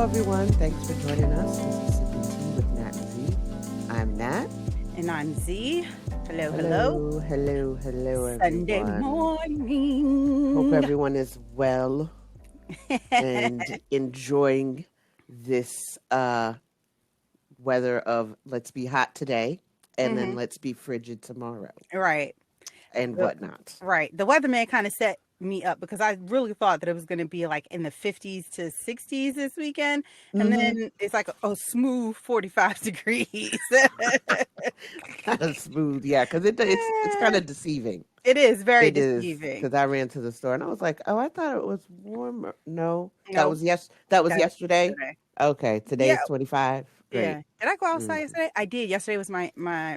everyone. Thanks for joining us. This is Sippin T with Nat Z. I'm Nat. And I'm Z. Hello, hello. Hello, Sunday everyone. Hope morning. everyone is well and enjoying this weather of let's be hot today and then hmm let's be frigid tomorrow Right. and The, whatnot. right. The weatherman kind of set me up because I really thought that it was going to be like in the 50s to 60s this weekend. And Mm-hmm. then it's like a smooth 45 degrees. Kind of smooth, yeah, because it's kind of deceiving. It is very It is deceiving. because I ran to the store and I was like, "Oh, I thought it was warmer." No, that No, was that was that was yesterday. yesterday. Okay, Yeah. today's 25. Great. Yeah. Did I go outside Mm. yesterday? I did. Yesterday was my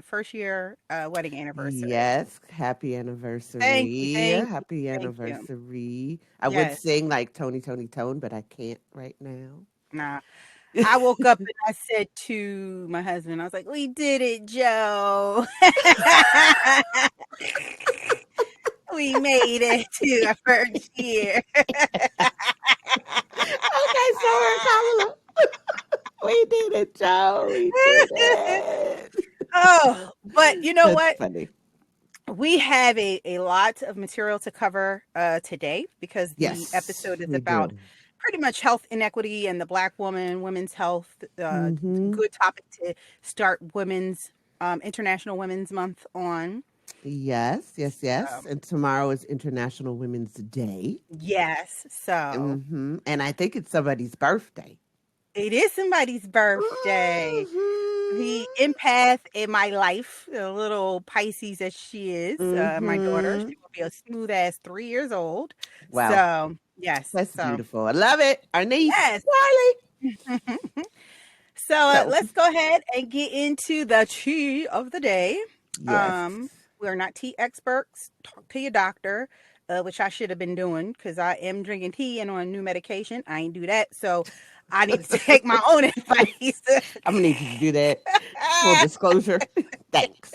first year wedding anniversary. Yes, happy Thank you. anniversary. Thank you. Happy Thank you. anniversary. I would Yes. sing like Tony Tone, but I can't right now. Nah. I woke up and I said to my husband, I was like, "We did it, Joe. We made it to our first year." Okay, sorry, Kamala. We did it, Joe. We did it. Oh, but you know That's what? funny. We have a lot of material to cover today because the Yes, episode is we about do. pretty much health inequity and the Black woman, women's health. Mm-hmm. Good topic to start Women's International Women's Month on. Yes. So, And tomorrow is International Women's Day. yes. So And I think it's somebody's birthday. it is somebody's birthday. The Mm-hmm. empath in my life, the little Pisces that she is, my daughter, Mm-hmm. she will be a smooth ass 3 years old. Wow. So, yes. That's So, beautiful. I love it. Our niece, yes. Riley. So So, let's go ahead and get into the tea of the day. yes. We're not tea experts. Talk to your doctor, which I should have been doing because I am drinking tea and on new medication. I ain't do that, so I need to take my own advice. I'm going to need you to do that. Full disclosure. Thanks.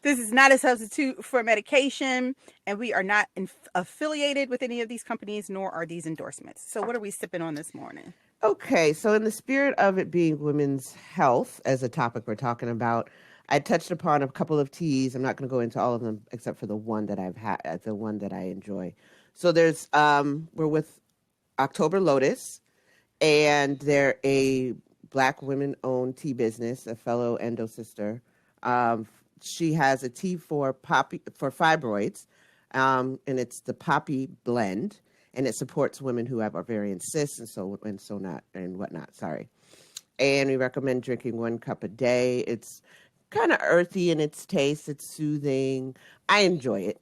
This is not a substitute for medication, and we are not affiliated with any of these companies, nor are these endorsements. So, what are we sipping on this morning? Okay, so in the spirit of it being women's health as a topic we're talking about, I touched upon a couple of teas. I'm not going to go into all of them except for the one that I've had, the one that I enjoy. So there's we're with October Lotus, and they're a Black women-owned tea business, a fellow endo sister. Um, she has a tea for fibroids, and it's the poppy blend, and it supports women who have ovarian cysts and so not and whatnot. Sorry, and we recommend drinking 1 cup a day. It's kind of earthy in its taste. It's soothing. I enjoy it,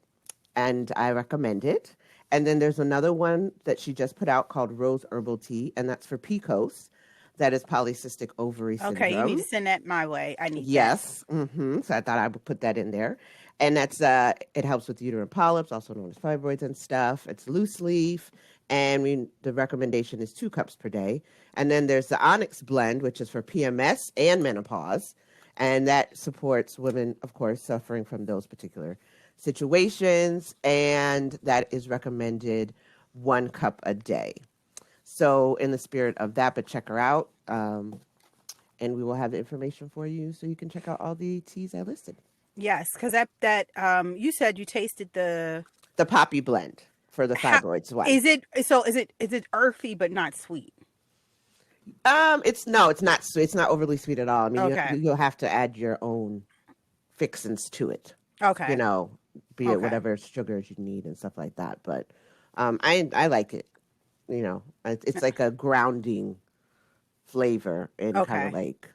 and I recommend it. And then there's another one that she just put out called Rose Herbal Tea, and that's for PCOS. That is polycystic ovary Okay, you need to syndrome. send that my way. I need that. Yes. So I thought I would put that in there. And that's it helps with uterine polyps, also known as fibroids and stuff. It's loose leaf, and the recommendation is 2 cups per day. And then there's the Onyx blend, which is for PMS and menopause, and that supports women, of course, suffering from those particular situations, and that is recommended 1 cup a day. So in the spirit of that, but check her out. And we will have the information for you so you can check out all the teas I listed. Yes, because that you said you tasted the The poppy blend for the how fibroids one. is it so is it earthy but not sweet? It's no, it's not sweet. It's not overly sweet at all. I mean, Okay. you'll have to add your own fixins to it. You Okay. know, be it Okay. whatever sugars you need and stuff like that. But I like it. You know, it's like a grounding flavor and kind of Okay. like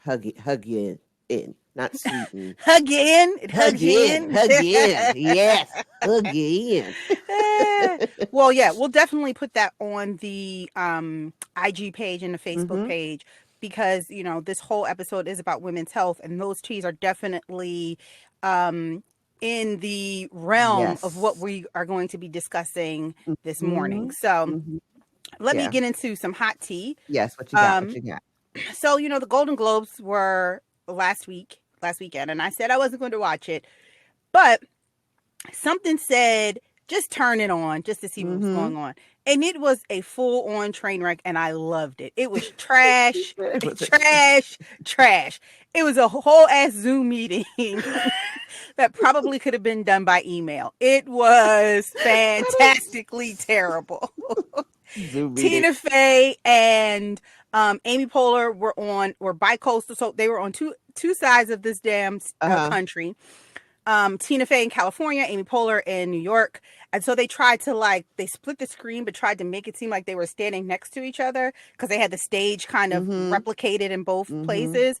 hug you in, not sweeten. Hug you in. It Hug hugs you you in, in. hug you in. Yes, hug you in. Well, yeah, we'll definitely put that on the IG page and the Facebook Mm-hmm. page because this whole episode is about women's health, and those teas are definitely um, in the realm of what Yes. we are going to be discussing this morning. Mm-hmm. So Mm-hmm. let me Yeah. get into some hot tea. Yes. What you got? What Um, you got? so the Golden Globes were last weekend, and I said I wasn't going to watch it, but something said just turn it on just to see what was Mm-hmm. going on. And it was a full on train wreck, and I loved it. It was trash, It was a trash, trash. It was a whole ass Zoom meeting that probably could have been done by email. It was that fantastically is terrible. Zoom meeting. Tina Fey and Amy Poehler were bi-coastal, so they were on two sides of this damn Uh-huh. country. Tina Fey in California, Amy Poehler in New York. And so they tried to they split the screen, but tried to make it seem like they were standing next to each other because they had the stage kind of Mm-hmm. replicated in both Mm-hmm. places.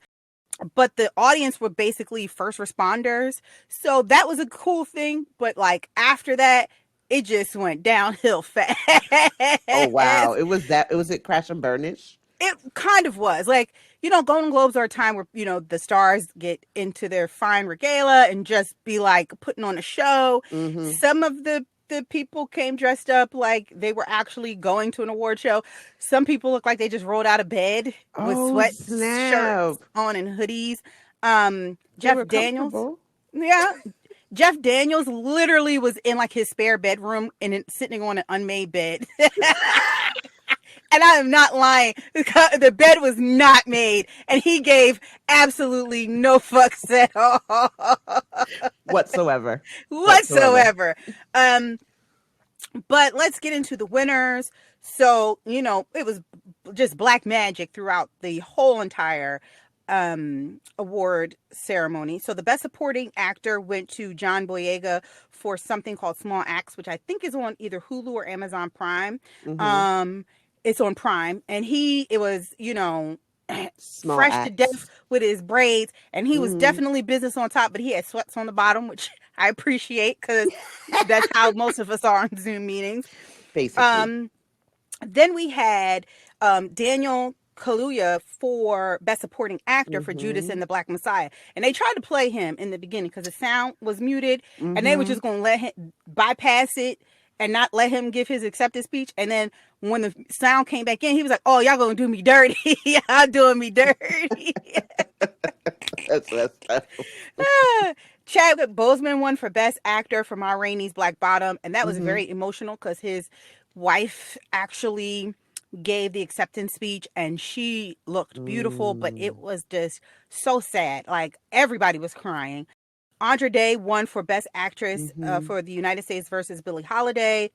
But the audience were basically first responders. So that was a cool thing. But like after that, it just went downhill fast. Oh wow. It was it Crash and Burnish? It kind of was like, Golden Globes are a time where, the stars get into their fine regala and just be like putting on a show. Mm-hmm. Some of the people came dressed up like they were actually going to an award show. Some people look like they just rolled out of bed with Oh sweatshirts snap. on and hoodies. They Jeff were Daniels, comfortable. yeah. Jeff Daniels literally was in like his spare bedroom and sitting on an unmade bed. And I am not lying. The bed was not made, and he gave absolutely no fucks at all Whatsoever. Whatsoever. whatsoever. Um, but let's get into the winners. So, it was just black magic throughout the whole entire award ceremony. So the best supporting actor went to John Boyega for something called Small Axe, which I think is on either Hulu or Amazon Prime. Mm-hmm. Um, it's on Prime, and it was, Small fresh to death acts. with his braids, and he was Mm-hmm. definitely business on top, but he had sweats on the bottom, which I appreciate because that's how most of us are on Zoom meetings. Basically. Um, then we had Daniel Kaluuya for Best Supporting Actor for Judas Mm-hmm. and the Black Messiah. And they tried to play him in the beginning because the sound was muted, and they were Mm-hmm. just going to let him bypass it and not let him give his acceptance speech. And then when the sound came back in, he was like, "Oh, y'all going to do me dirty. Y'all doing me dirty." That's Chadwick Boseman won for Best Actor for Ma Rainey's Black Bottom, and that was mm-hmm. very emotional because his wife actually gave the acceptance speech, and she looked beautiful, but it Mm. was just so sad. Like everybody was crying. Andra Day won for Best Actress Mm-hmm. for The United States versus Billie Holiday.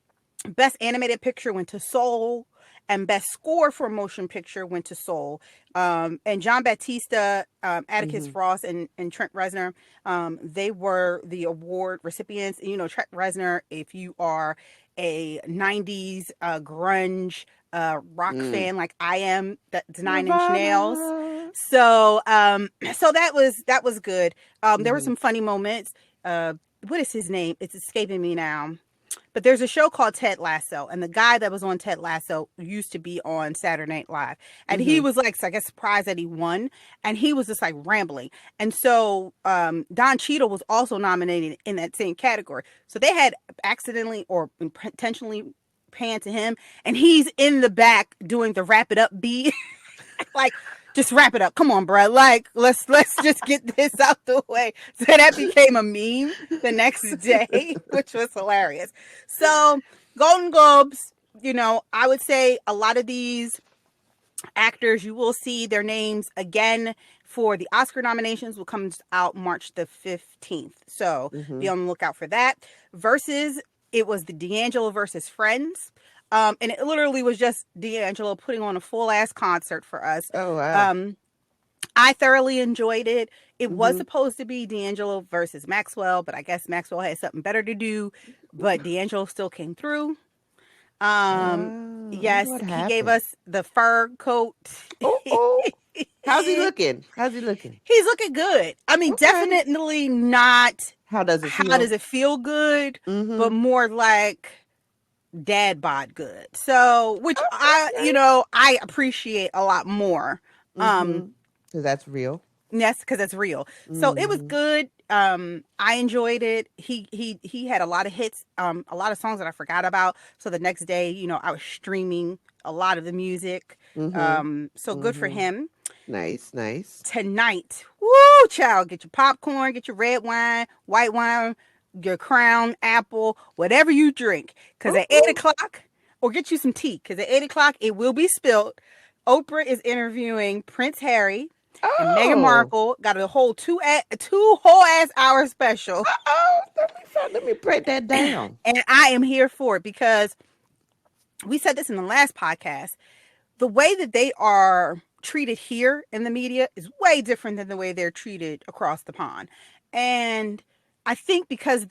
Best Animated Picture went to Soul, and Best Score for a Motion Picture went to Soul. And John Batista, Atticus Mm-hmm. Ross, and Trent Reznor, they were the award recipients. Trent Reznor, if you are a 90s grunge rock Mm. fan like I am, that's Nine Inch Nails. Nirvana. So so that was good. There were Mm-hmm. some funny moments. What is his name? It's escaping me now. But there's a show called Ted Lasso, and the guy that was on Ted Lasso used to be on Saturday Night Live, and he Mm-hmm. was like, I guess, surprised that he won, and he was just like rambling, and so Don Cheadle was also nominated in that same category. So they had accidentally or intentionally panned to him, and he's in the back doing the wrap it up beat, like just wrap it up. Come on, bro. Like let's just get this out the way. So that became a meme the next day, which was hilarious. So Golden Globes, I would say a lot of these actors, you will see their names again for the Oscar nominations will come out March the 15th. So Mm-hmm. be on the lookout for that. Versus, it was the D'Angelo versus Friends. And it literally was just D'Angelo putting on a full ass concert for us. Oh wow. Um, I thoroughly enjoyed it. It was Mm-hmm. supposed to be D'Angelo versus Maxwell, but I guess Maxwell had something better to do. But D'Angelo still came through. Oh, I wonder Yes, what he gave happened. us the fur coat. Oh, oh. How's he looking? How's he looking? He's looking good. I mean, Okay. definitely not How does it how does feel? it feel good, but Mm-hmm. more like dad bod good. So, which Okay. I appreciate a lot more. Um, Mm-hmm. Because that's real. yes, because it's real. So it was Mm-hmm. good. I enjoyed it. He had a lot of hits, a lot of songs that I forgot about. So the next day, I was streaming a lot of the music. Mm-hmm. So good for Mm-hmm. him. Nice, nice. Tonight, woo, child, get your popcorn, get your red wine, white wine, your Crown Apple, whatever you drink, because at 8 o'clock, or get you some tea, because at 8 o'clock it will be spilled. Oprah is interviewing Prince Harry, and Meghan Oh. Markle got a whole two whole ass hour special, Oh, let me break that down. and I am here for it because we said this in the last podcast. The way that they are treated here in the media is way different than the way they're treated across the pond. And I think because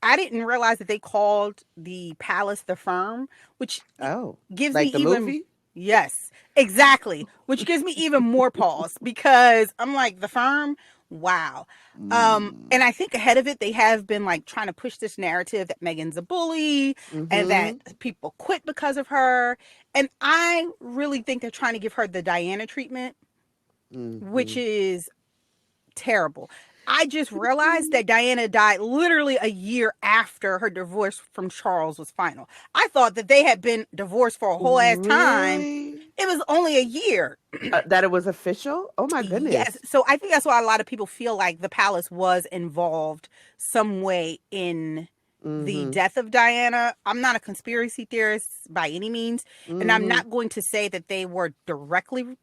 I didn't realize that they called the palace the firm, which Oh, gives me like the even movie? yes, exactly, which gives me even more pause because I'm like the firm, wow. And I think ahead of it they have been like trying to push this narrative that Meghan's a bully and Mm-hmm. that people quit because of her. And I really think they're trying to give her the Diana treatment, which Mm-hmm. is terrible. I just realized that Diana died literally a year after her divorce from Charles was final. I thought that they had been divorced for a whole ass time. Really? It was only a year. That it was official? Oh my Yes. goodness. So I think that's why a lot of people feel like the palace was involved some way in the Mm-hmm. death of Diana. I'm not a conspiracy theorist by any means, and I'm Mm-hmm. not going to say that they were directly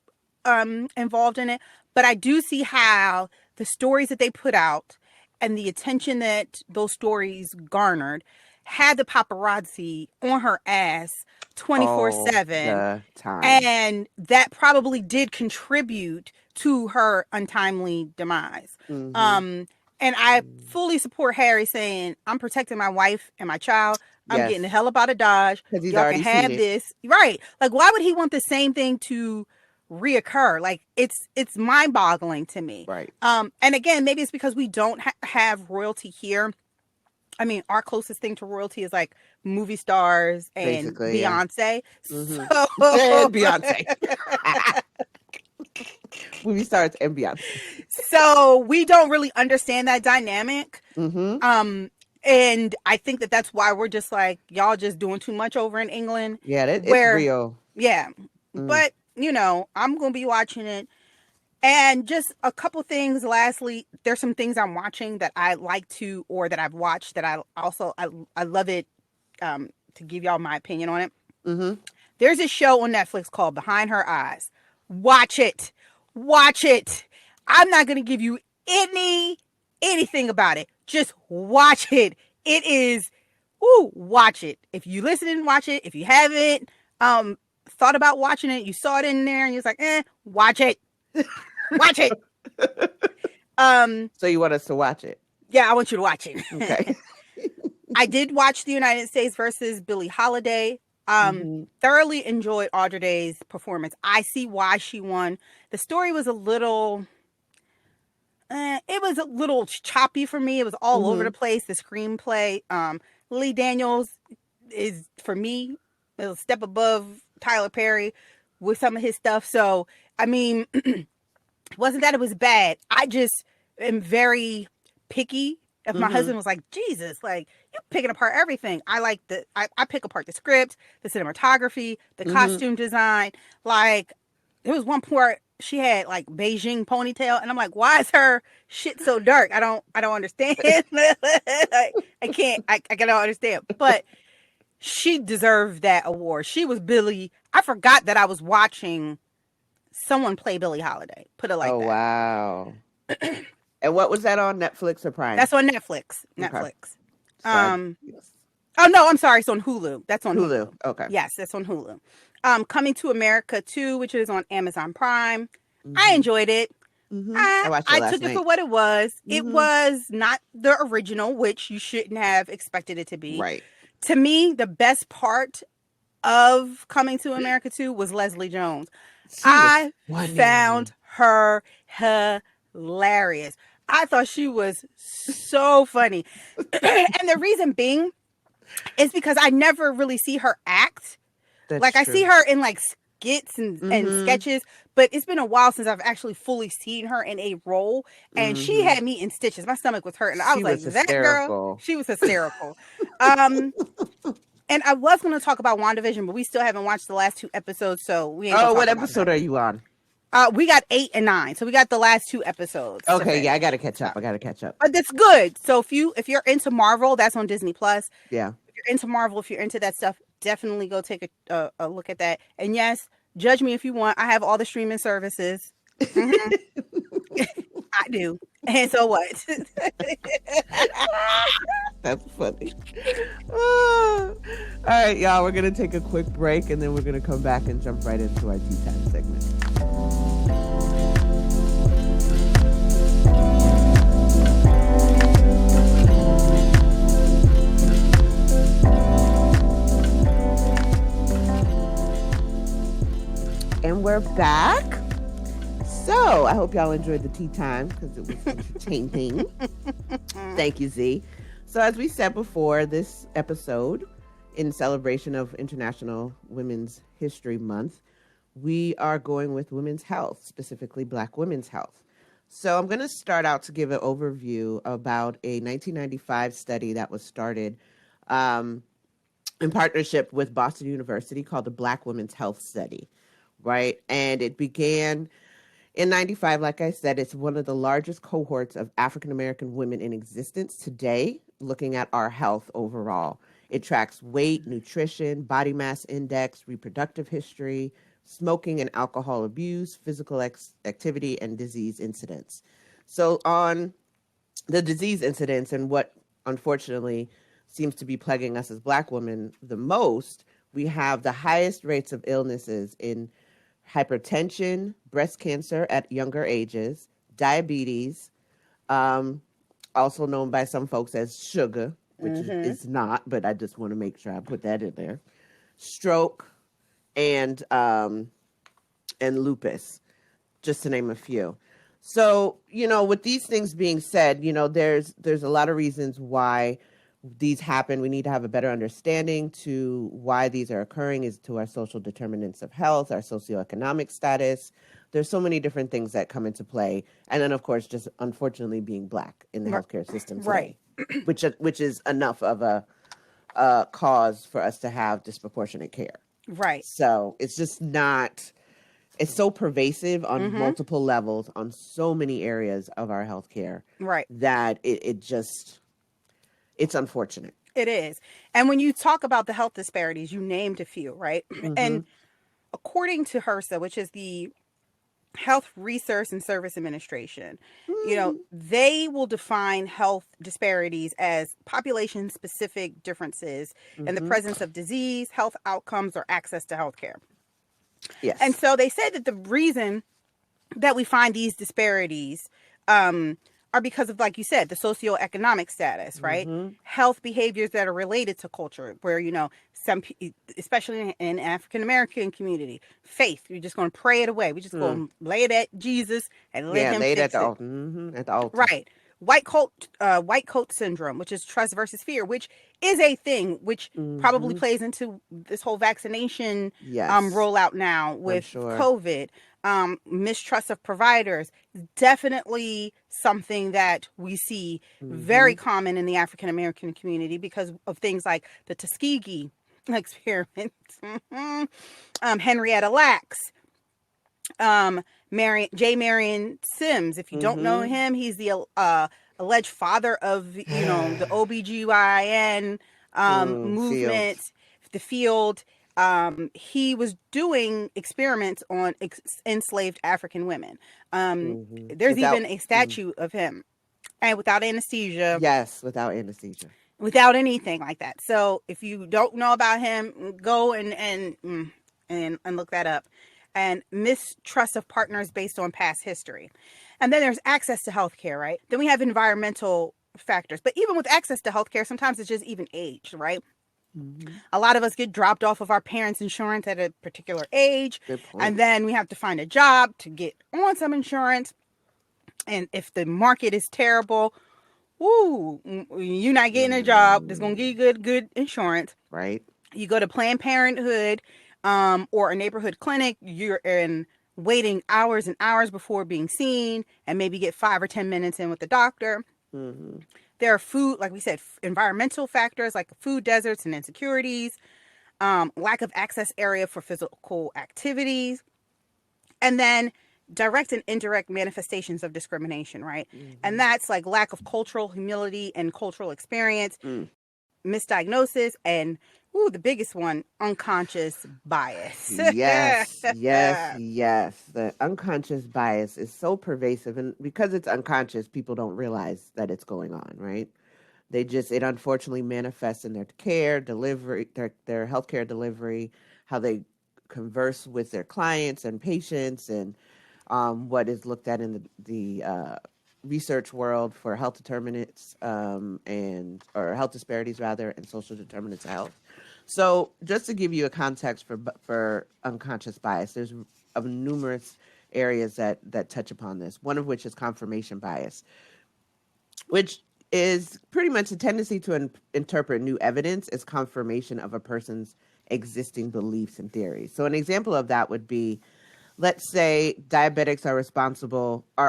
involved in it, but I do see how the stories that they put out and the attention that those stories garnered had the paparazzi on her ass All 24/7, the time. and that probably did contribute to her untimely demise. Mm-hmm. Um, and I fully support Harry saying, I'm protecting my wife and my child. I'm getting the Yes, hell up out of Dodge. because he's Y'all can already seen have it. this. Right. Like, why would he want the same thing to reoccur? Like, it's mind boggling to me. Right. And again, maybe it's because we don't have royalty here. I mean, our closest thing to royalty is like movie stars and Basically, yeah. Beyonce. Mm-hmm. So, And Beyonce. Movie stars and Beyonce. so we don't really understand that dynamic. Mm-hmm. Um, and I think that that's why we're just like, y'all just doing too much over in England. Yeah, it's Where, real. yeah, Mm. but I'm going to be watching it. And just a couple things. Lastly, there's some things I'm watching that I like to, or that I've watched that I love it. To give y'all my opinion on it. Mm-hmm. There's a show on Netflix called Behind Her Eyes. Watch it. Watch it. I'm not going to give you anything about it. Just watch it. It is, watch it. If you listen, watch it. If you haven't thought about watching it, you saw it in there and you're like, watch it. Watch it. So you want us to watch it? Yeah, I want you to watch it. Okay. I did watch the United States versus Billie Holiday. Mm-hmm. Thoroughly enjoyed Audrey Day's performance. I see why she won. The story was a little, it was a little choppy for me. It was all over Mm-hmm. the place. The screenplay, Lee Daniels is, for me, a step above Tyler Perry with some of his stuff. So, I mean, it wasn't that it was bad. I just am very picky. If my Mm-hmm. husband was like, Jesus, like, you're picking apart everything. I pick apart the script, the cinematography, the Mm-hmm. costume design. Like, there was one part she had like Beijing ponytail, and I'm like, why is her shit so dark? I don't understand. I don't understand. But she deserved that award. She was Billie. I forgot that I was watching someone play Billie Holiday. Put it like Oh that. wow. And what was that on Netflix or Prime? That's on Netflix. Okay. Netflix. Yes. Oh no, I'm sorry. It's on Hulu. That's on Hulu. Hulu. Okay. Yes, that's on Hulu. Coming to America 2, which is on Amazon Prime. I Mm-hmm. enjoyed it. Mm-hmm. I I, watched it I last took it for night. what it was. It Mm-hmm. was not the original, which you shouldn't have expected it to be. Right. To me, the best part of Coming to America 2 was Leslie Jones. She was I funny. found her hilarious. I thought she was so funny. And the reason being is because I never really see her act. That's Like, I see true. her in like skits and Mm-hmm. sketches, but it's been a while since I've actually fully seen her in a role. And she Mm-hmm. had me in stitches. My stomach was hurting. I She was like, was that girl, hysterical. she was hysterical. Um, and I was going to talk about WandaVision, but we still haven't watched the last 2 episodes, so we ain't going Oh, to what talk about episode that. are you on? We got 8 and 9, so we got the last 2 episodes to Okay, yeah, I finish. gotta catch So, up. I gotta catch up. but that's good. So if you're into Marvel, that's on Disney Plus. Yeah. If you're into Marvel, if you're into that stuff, definitely go take a look at that. And yes, judge me if you want. I have all the streaming services. Hmm. I do. And so what? That's funny. Ah. All right, y'all, we're gonna take a quick break and then we're gonna come back and jump right into our tea time segment. And we're back. So I hope y'all enjoyed the tea time because it was entertaining. Thank you, Z. So as we said before, this episode, in celebration of International Women's History Month, we are going with women's health, specifically Black women's health. So I'm going to start out to give an overview about a 1995 study that was started in partnership with Boston University called the Black Women's Health Study, right? And it began in 95, like I said. It's one of the largest cohorts of African-American women in existence today, looking at our health overall. It tracks weight, nutrition, body mass index, reproductive history, smoking and alcohol abuse, physical activity, and disease incidence. So on the disease incidence and what unfortunately seems to be plaguing us as Black women the most, we have the highest rates of illnesses in hypertension, breast cancer at younger ages, diabetes, also known by some folks as sugar, which is not, but I just want to make sure I put that in there, stroke, and lupus, just to name a few. So, with these things being said, there's a lot of reasons why these happen. We need to have a better understanding to why these are occurring, is to our social determinants of health, our socioeconomic status. There's so many different things that come into play. And then, of course, just unfortunately being Black in the healthcare system today, Right. which is enough of a cause for us to have disproportionate care. Right. So it's just not, it's so pervasive on multiple levels, on so many areas of our healthcare, Right. that it's unfortunate. It is. And when you talk about the health disparities, you named a few, right? And according to HRSA, which is the Health Research and Service Administration, they will define health disparities as population specific differences in the presence of disease, health outcomes, or access to healthcare. Yes. And so they said that the reason that we find these disparities are because of, like you said, the socioeconomic status, right? Health behaviors that are related to culture, where, some, especially in African American community, faith, you're just going to pray it away. We just going to lay it at Jesus and let him lay it fix at the it. altar. At the altar. Right. White coat syndrome, which is trust versus fear, which is a thing, which probably plays into this whole vaccination rollout now with COVID. Mistrust of providers, definitely something that we see very common in the African American community because of things like the Tuskegee experiment, Henrietta Lacks, Marion Sims. If you don't know him, he's the alleged father of the OBGYN movement, the field. He was doing experiments on enslaved African women. There's even a statue of him, and without anesthesia. Yes, without anesthesia. Without anything like that. So if you don't know about him, go and look that up. And mistrust of partners based on past history. And then there's access to healthcare, right? Then we have environmental factors. But even with access to healthcare, sometimes it's just even age, right? A lot of us get dropped off of our parents' insurance at a particular age. And then we have to find a job to get on some insurance. And if the market is terrible, you're not getting a job that's going to give you good insurance. Right. You go to Planned Parenthood or a neighborhood clinic, you're waiting hours and hours before being seen and maybe get 5 or 10 minutes in with the doctor. There are food, like we said, environmental factors like food deserts and insecurities, lack of access area for physical activities. And then direct and indirect manifestations of discrimination, right? And Mm-hmm. that's like lack of cultural humility and cultural experience, misdiagnosis, and the biggest one, unconscious bias. Yes, yes, yes. The unconscious bias is so pervasive, and because it's unconscious, people don't realize that it's going on, right? It unfortunately manifests in their care delivery, their healthcare delivery, how they converse with their clients and patients, and what is looked at in the research world for health determinants and or health disparities rather, and social determinants of health. So, just to give you a context for unconscious bias, there's of numerous areas that touch upon this. One of which is confirmation bias, which is pretty much a tendency to interpret new evidence as confirmation of a person's existing beliefs and theories. So, an example of that would be, let's say diabetics are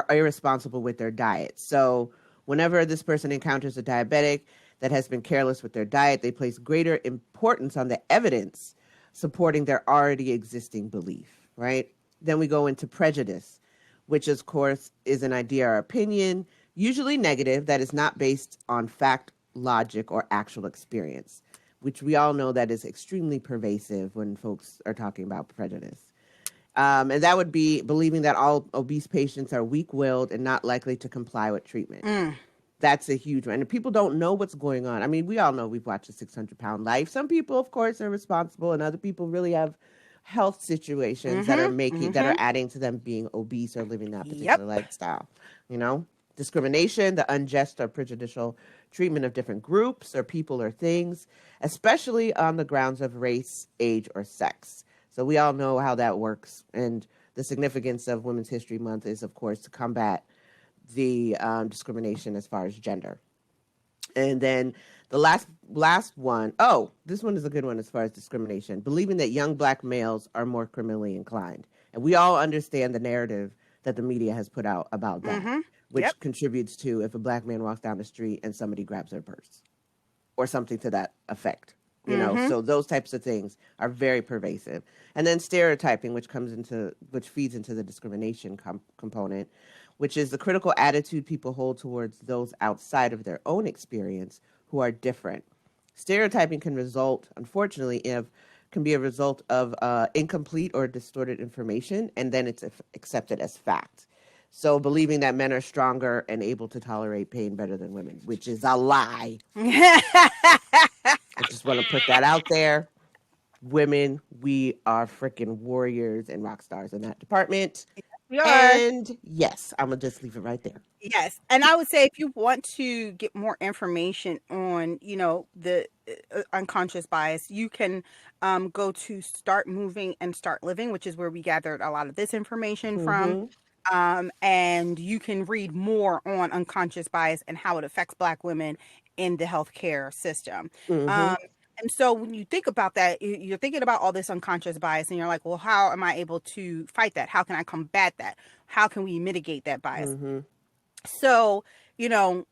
irresponsible with their diet. So whenever this person encounters a diabetic that has been careless with their diet, they place greater importance on the evidence supporting their already existing belief, right? Then we go into prejudice, which of course is an idea or opinion, usually negative, that is not based on fact, logic, or actual experience, which we all know that is extremely pervasive when folks are talking about prejudice. And that would be believing that all obese patients are weak willed and not likely to comply with treatment. That's a huge one. And people don't know what's going on. I mean, we all know we've watched a 600-pound life. Some people, of course, are responsible, and other people really have health situations that are adding to them being obese or living that Yep. particular lifestyle. You know, discrimination, the unjust or prejudicial treatment of different groups or people or things, especially on the grounds of race, age, or sex. So we all know how that works. And the significance of Women's History Month is, of course, to combat the discrimination as far as gender. And then the last one, oh, this one is a good one as far as discrimination, believing that young black males are more criminally inclined. And we all understand the narrative that the media has put out about that, Yep. which contributes to if a black man walks down the street and somebody grabs their purse or something to that effect. So those types of things are very pervasive. And then stereotyping, which feeds into the discrimination component, which is the critical attitude people hold towards those outside of their own experience who are different. Stereotyping unfortunately, can be a result of incomplete or distorted information, and then it's accepted as fact. So believing that men are stronger and able to tolerate pain better than women, which is a lie. I just want to put that out there. Women, we are freaking warriors and rock stars in that department. We are. And yes, I'm going to just leave it right there. Yes. And I would say if you want to get more information on, the unconscious bias, you can go to Start Moving and Start Living, which is where we gathered a lot of this information from. Mm-hmm. And you can read more on unconscious bias and how it affects Black women in the healthcare system. Mm-hmm. Um, and so when you think about that, you're thinking about all this unconscious bias, and you're like, well, how am I able to fight that? How can I combat that? How can we mitigate that bias? Mm-hmm. So,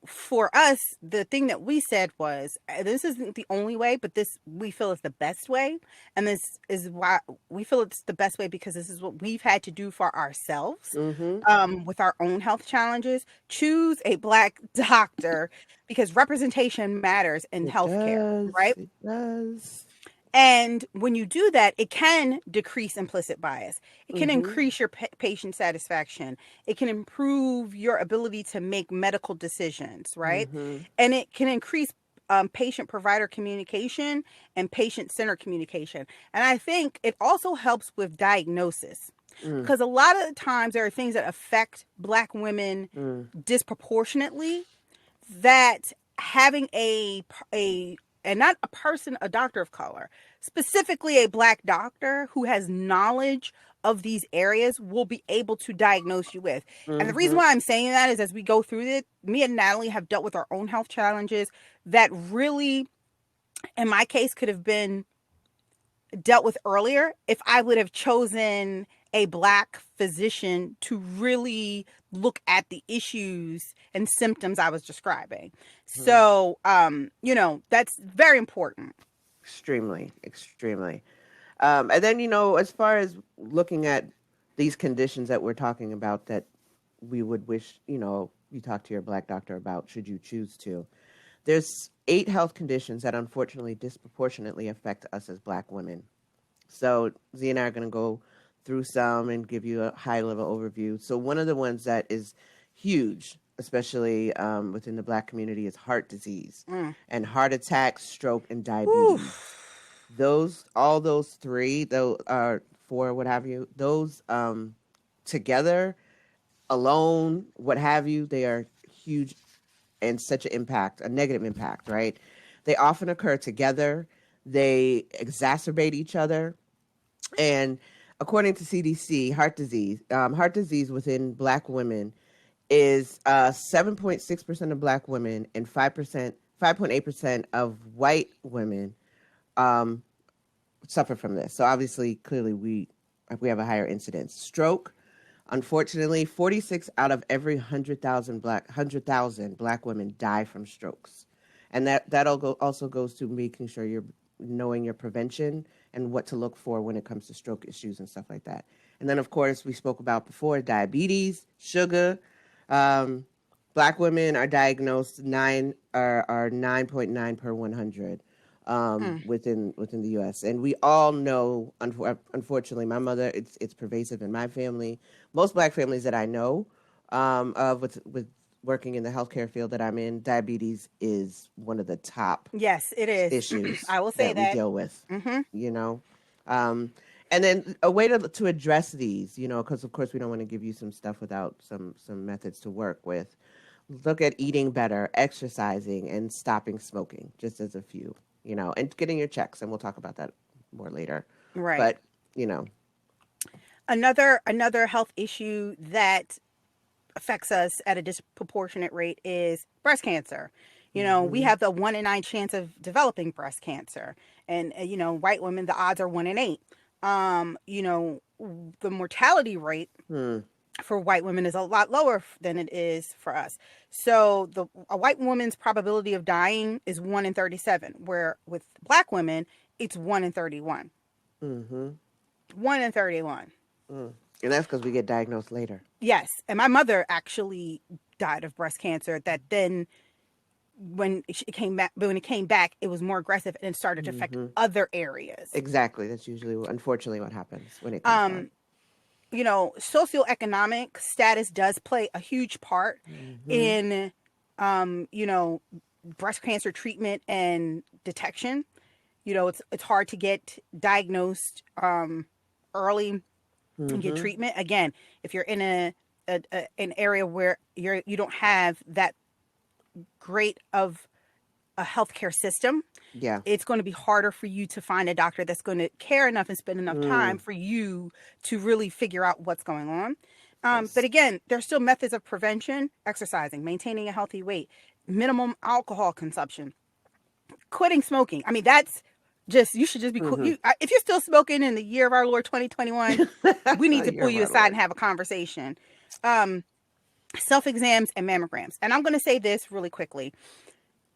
for us, the thing that we said was, this isn't the only way, but this we feel is the best way. And this is why we feel it's the best way, because this is what we've had to do for ourselves Mm-hmm. with our own health challenges. Choose a Black doctor, because representation matters in It healthcare, does. right? It does. And when you do that, it can decrease implicit bias. It can Mm-hmm. increase your patient satisfaction. It can improve your ability to make medical decisions, right? Mm-hmm. And it can increase patient provider communication and patient centered communication. And I think it also helps with diagnosis, Mm. because a lot of the times there are things that affect Black women Mm. disproportionately, that having a and not a person, a doctor of color, specifically a Black doctor who has knowledge of these areas, will be able to diagnose you with. And the reason Mm-hmm. why I'm saying that is, as we go through it, me and Natalie have dealt with our own health challenges that really, in my case, could have been dealt with earlier if I would have chosen a Black physician to really look at the issues and symptoms I was describing. Mm-hmm. So, that's very important. Extremely, extremely. And then, as far as looking at these conditions that we're talking about that we would wish, you talk to your black doctor about should you choose to. There's 8 health conditions that unfortunately disproportionately affect us as black women. So Z and I are going to go through some and give you a high level overview. So one of the ones that is huge, especially within the black community, is heart disease and heart attack, stroke, and Whew. diabetes. All those three, those are four, what have you, those together, alone, what have you, they are huge and such an impact, a negative impact, right? They often occur together. They exacerbate each other. And according to CDC, heart disease within black women is 7.6% of black women and 5.8% of white women um, suffer from this. So obviously, clearly, we have a higher incidence. Stroke, unfortunately, 46 out of every 100,000 black women die from strokes, and also goes to making sure you're knowing your prevention and what to look for when it comes to stroke issues and stuff like that. And then, of course, we spoke about before diabetes, sugar. Um, Black women are diagnosed 9.9 per 100 within the U.S. And we all know, unfortunately, my mother, it's pervasive in my family. Most black families that I know of with working in the healthcare field that I'm in, diabetes is one of the top Yes, it is. issues I will say that we that. deal with. Mm-hmm. You know, and then a way to address these, because of course we don't want to give you some stuff without some methods to work with. Look at eating better, exercising, and stopping smoking, just as a few, and getting your checks, and we'll talk about that more later. Right. But, you know, Another health issue that affects us at a disproportionate rate is breast cancer. We hmm have the 1 in 9 chance of developing breast cancer, and white women, the odds are 1 in 8. The mortality rate hmm. for white women is a lot lower than it is for us. So a white woman's probability of dying is 1 in 37, where with black women it's 1 in 31. Mm-hmm. 1 in 31. Mm. And that's because we get diagnosed later. Yes, and my mother actually died of breast cancer. That then, when it came back, it was more aggressive and it started to affect hmm other areas. Exactly. That's usually, unfortunately, what happens when it comes down. Socioeconomic status does play a huge part hmm in, breast cancer treatment and detection. It's hard to get diagnosed early and get hmm treatment. Again, if you're in an area where you don't have that great of a healthcare system, Yeah. it's going to be harder for you to find a doctor that's going to care enough and spend enough time Mm. for you to really figure out what's going on. But Yes. again, there's still methods of prevention: exercising, maintaining a healthy weight, minimum alcohol consumption, quitting smoking. I mean, that's just, you should just be cool. hmm If you're still smoking in the year of our Lord 2021, we need to pull You're you my aside and lord. have a conversation. Self exams and mammograms. And I'm going to say this really quickly.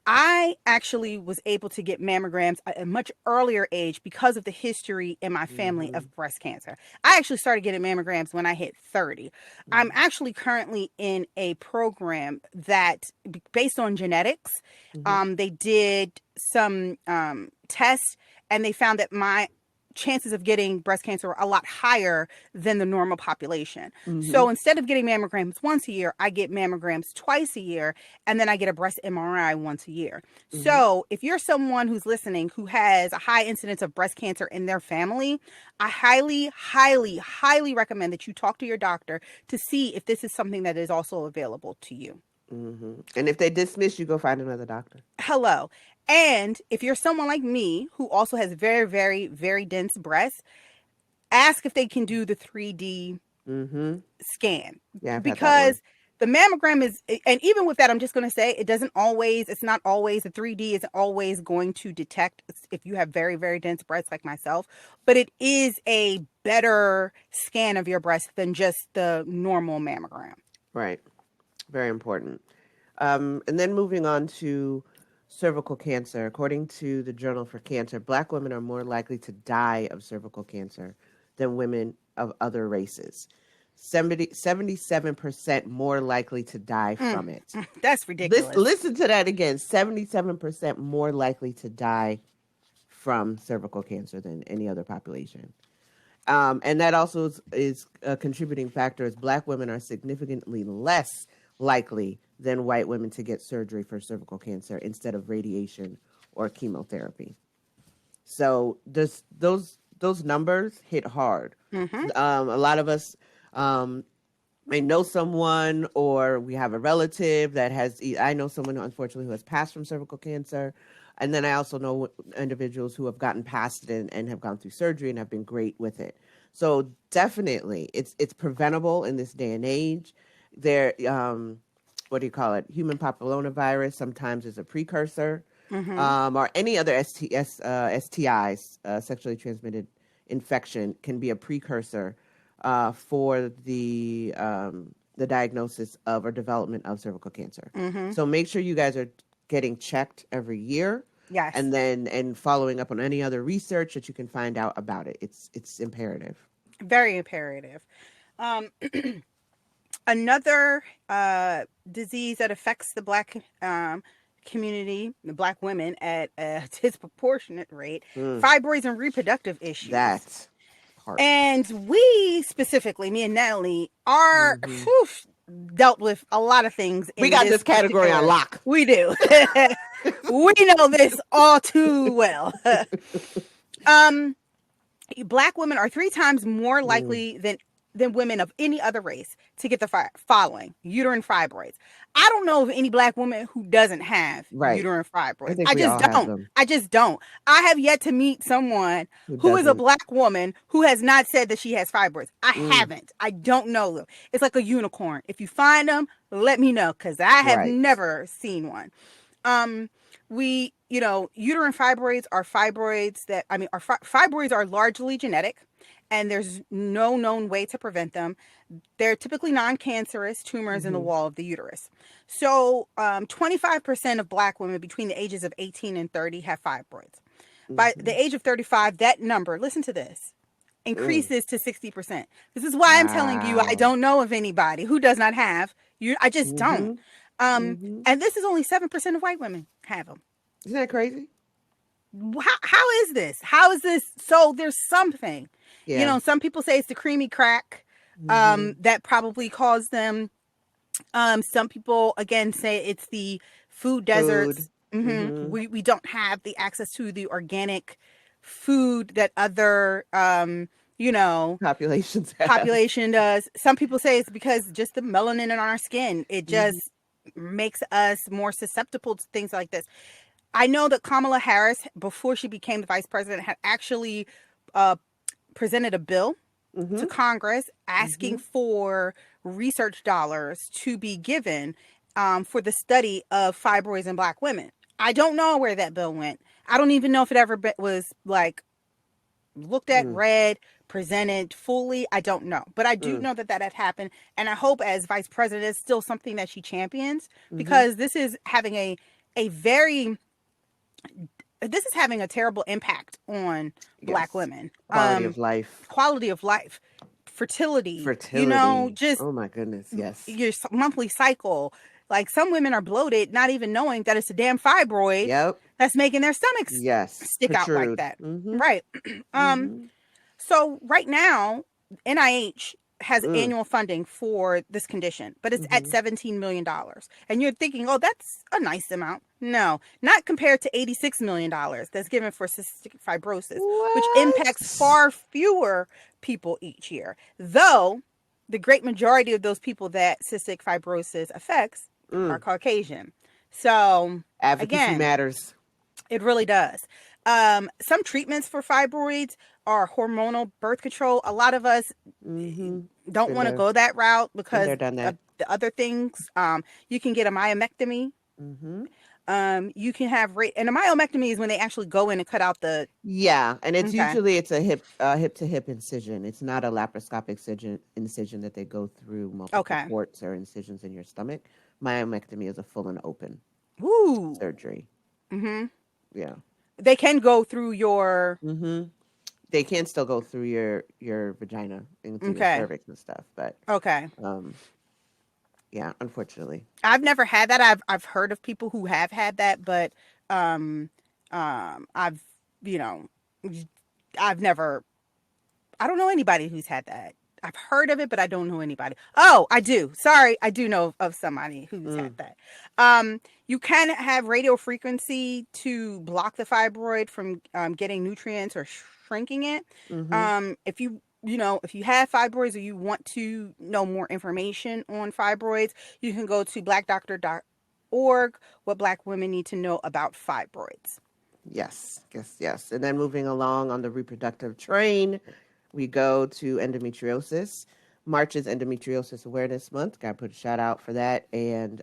I actually was able to get mammograms at a much earlier age because of the history in my family hmm of breast cancer. I actually started getting mammograms when I hit 30. I'm hmm actually currently in a program that, based on genetics, hmm they did some tests and they found that my chances of getting breast cancer were a lot higher than the normal population. hmm So instead of getting mammograms once a year, I get mammograms twice a year, and then I get a breast MRI once a year. hmm So if you're someone who's listening who has a high incidence of breast cancer in their family, I highly, highly, highly recommend that you talk to your doctor to see if this is something that is also available to you. And if they dismiss you, go find another doctor. Hello. And if you're someone like me who also has very, very, very dense breasts, ask if they can do the 3D hmm scan, Yeah, I've had that one. because the mammogram is, and even with that, I'm just going to say it's not always, the 3D isn't always going to detect if you have very, very dense breasts like myself, but it is a better scan of your breast than just the normal mammogram. Right. Very important. And then moving on to cervical cancer. According to the Journal for Cancer, Black women are more likely to die of cervical cancer than women of other races. 77% more likely to die from it. That's ridiculous. Listen to that again. 77% more likely to die from cervical cancer than any other population. And that also is a contributing factor is Black women are significantly less likely than white women to get surgery for cervical cancer instead of radiation or chemotherapy. So those numbers hit hard. A lot of us may know someone, or we have a relative that has. I know someone, unfortunately, who has passed from cervical cancer, and then I also know individuals who have gotten past it and have gone through surgery and have been great with it. So definitely, it's preventable in this day and age. There, what do you call it? Human papillomavirus sometimes is a precursor, or any other STIs, sexually transmitted infection, can be a precursor for the diagnosis of or development of cervical cancer. So make sure you guys are getting checked every year. Yes. And following up on any other research that you can find out about it. It's imperative. Very imperative. Another disease that affects the Black community, the Black women at a disproportionate rate, fibroids and reproductive issues. That part. And we specifically, me and Natalie, are dealt with a lot of things. We got this category on lock. We do. We know this all too well. Black women are 3 times more likely than women of any other race to get the following: uterine fibroids. I don't know of any Black woman who doesn't have uterine fibroids. I just don't. I have yet to meet someone who is a Black woman who has not said that she has fibroids. I haven't. I don't know them. It's like a unicorn. If you find them, let me know, because I have never seen one. Uterine fibroids are fibroids are largely genetic, and there's no known way to prevent them. They're typically non-cancerous tumors in the wall of the uterus. So 25% of Black women between the ages of 18 and 30 have fibroids. By the age of 35, that number, listen to this, increases to 60%. This is why I'm telling you, I don't know of anybody who does not have. I just don't. And this is only 7% of white women have them. Isn't that crazy? How is this? How is this? So there's something. Yeah. Some people say it's the creamy crack that probably caused them. Some people, again, say it's the food deserts. We don't have the access to the organic food that other, population does. Some people say it's because just the melanin in our skin. It just makes us more susceptible to things like this. I know that Kamala Harris, before she became the vice president, had actually presented a bill to Congress asking for research dollars to be given for the study of fibroids in Black women. I don't know where that bill went. I don't even know if it ever was looked at, read, presented fully. I don't know. But I do know that had happened. And I hope as vice president, it's still something that she champions, because this is having a terrible impact on Black women. Quality of life. Fertility. Oh my goodness. Yes. Your monthly cycle. Like, some women are bloated, not even knowing that it's a damn fibroid that's making their stomachs stick out like that. Right. So right now, NIH has annual funding for this condition, but it's at $17 million. And you're thinking, oh, that's a nice amount. No, not compared to $86 million that's given for cystic fibrosis, which impacts far fewer people each year. Though the great majority of those people that cystic fibrosis affects are Caucasian. So advocacy matters. It really does. Some treatments for fibroids are hormonal birth control. A lot of us don't want to go that route because of the other things. You can get a myomectomy. You can have and a myomectomy is when they actually go in and cut out the and it's usually it's a hip to hip incision. It's not a laparoscopic incision that they go through multiple ports or incisions in your stomach. Myomectomy is a full and open surgery. Yeah, they can go through your they can still go through your vagina and through your Okay. cervix and stuff, but Okay. um, yeah, unfortunately. I've never had that. I've heard of people who have had that, but um I've you know I've never I don't know anybody who's had that. I've heard of it, but I don't know anybody. Oh, I do. Sorry, I do know of somebody who's had Mm, that. You can have radio frequency to block the fibroid from getting nutrients or shrinking it. mm-hmm. If if you have fibroids or you want to know more information on fibroids, you can go to blackdoctor.org. What Black women need to know about fibroids. Yes, yes, yes. And then moving along on the reproductive train, we go to endometriosis. March is Endometriosis Awareness Month. Got to put a shout out for that. And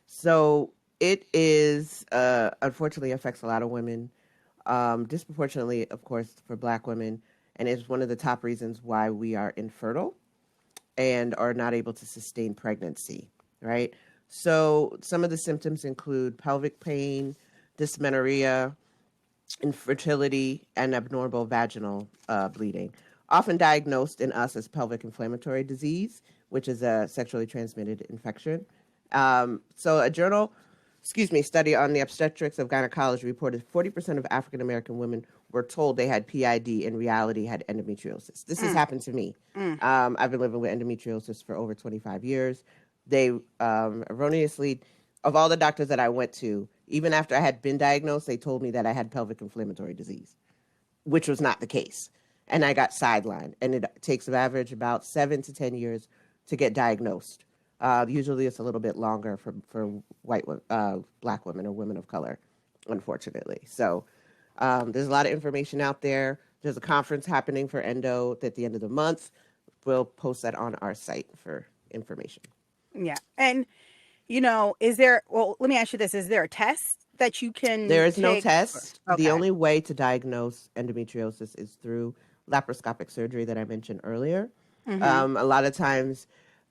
so it is, unfortunately, affects a lot of women, disproportionately, of course, for Black women. And it's one of the top reasons why we are infertile and are not able to sustain pregnancy, right? So some of the symptoms include pelvic pain, dysmenorrhea, infertility, and abnormal vaginal bleeding, often diagnosed in us as pelvic inflammatory disease, which is a sexually transmitted infection. So a study on the obstetrics of gynecology reported 40% of African American women were told they had PID, in reality had endometriosis. This has Mm, happened to me. mm, I've been living with endometriosis for over 25 years. They erroneously, of all the doctors that I went to, even after I had been diagnosed, they told me that I had pelvic inflammatory disease, which was not the case. And I got sidelined. And it takes an average about 7 to 10 years to get diagnosed. Usually it's a little bit longer for Black women or women of color, unfortunately. So there's a lot of information out there. There's a conference happening for endo at the end of the month. We'll post that on our site for information. yeah. And well, let me ask you this. Is there a test that you There can is no take? test. The Okay. only way to diagnose endometriosis is through laparoscopic surgery that I mentioned earlier. Mm-hmm. A lot of times,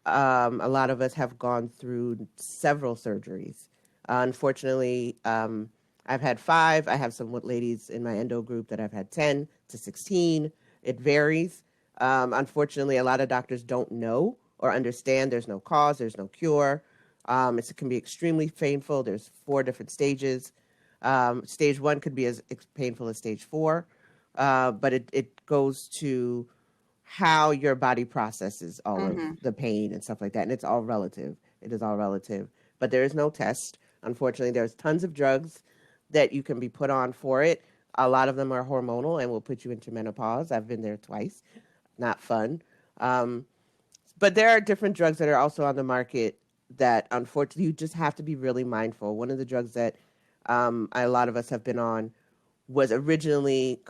a lot of us have gone through several surgeries. Unfortunately, I've had five. I have some ladies in my endo group that I've had 10 to 16. It varies. Unfortunately, a lot of doctors don't know or understand there's no cause, there's no cure. It can be extremely painful. There's four different stages. Stage one could be as painful as stage four, but it goes to how your body processes all of Mm-hmm. the pain and stuff like that. And it's all relative. It is all relative. But there is no test. Unfortunately, there's tons of drugs that you can be put on for it. A lot of them are hormonal and will put you into menopause. I've been there twice. Not fun. Um, but there are different drugs that are also on the market that unfortunately you just have to be really mindful. One of the drugs that a lot of us have been on was originally,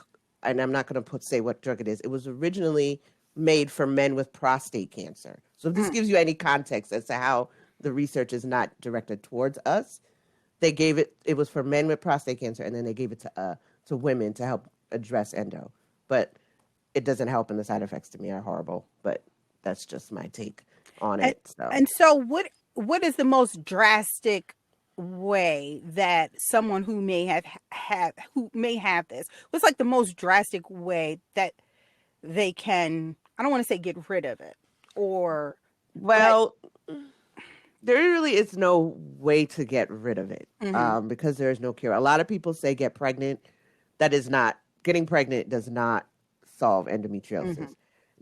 and I'm not going to say what drug it is. It was originally made for men with prostate cancer. So if this Mm, gives you any context as to how the research is not directed towards us, they gave it. It was for men with prostate cancer, and then they gave it to women to help address endo. But it doesn't help, and the side effects to me are horrible. But that's just my take on and it. So and so what is the most drastic way that someone who may have this, what's like the most drastic way that they can, I don't want to say get rid of it, or but well, there really is no way to get rid of it mhm, because there is no cure. A lot of people say get pregnant. That is not getting pregnant does not solve mhm, endometriosis.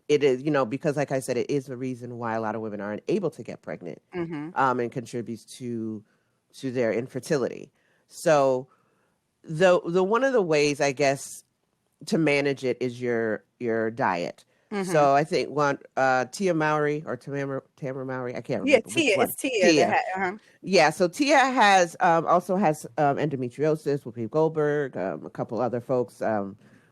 It is, because like I said, it is the reason why a lot of women aren't able to get pregnant, mhm, and contributes to their infertility. So the one of the ways I guess to manage it is your diet. mhm. So I think one Tia Mowry or Tamara Mowry, I can't Yeah, remember which Tia, one. it's Tia that Tia. had, uh-huh. Yeah, so Tia has also has endometriosis with Pete Goldberg, a couple other folks.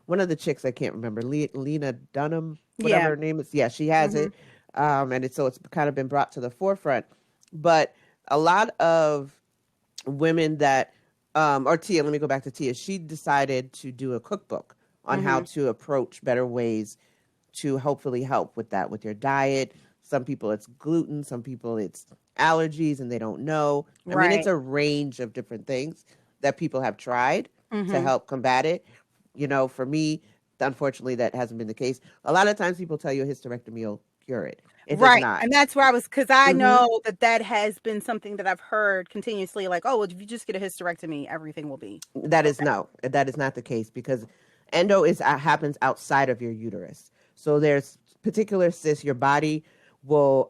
One of the chicks I can't remember, Lena Dunham, whatever Yeah. her name is. Yeah, she has Mhm. it, and it's kind of been brought to the forefront. But a lot of women that, or Tia, let me go back to Tia. She decided to do a cookbook on how Mhm. to approach better ways to hopefully help with that with your diet. Some people it's gluten, some people it's allergies and they don't know. I mean, it's Right. a range of different things that people have tried to Mhm. help combat it. For me, unfortunately, that hasn't been the case. A lot of times people tell you a hysterectomy will cure it. It does Right. not. And that's where I was, because I Hmm. know that that has been something that I've heard continuously, like, oh, well, if you just get a hysterectomy, everything will be That is okay. no, that is not the case because endo is happens outside of your uterus. So there's particular cysts. Your body will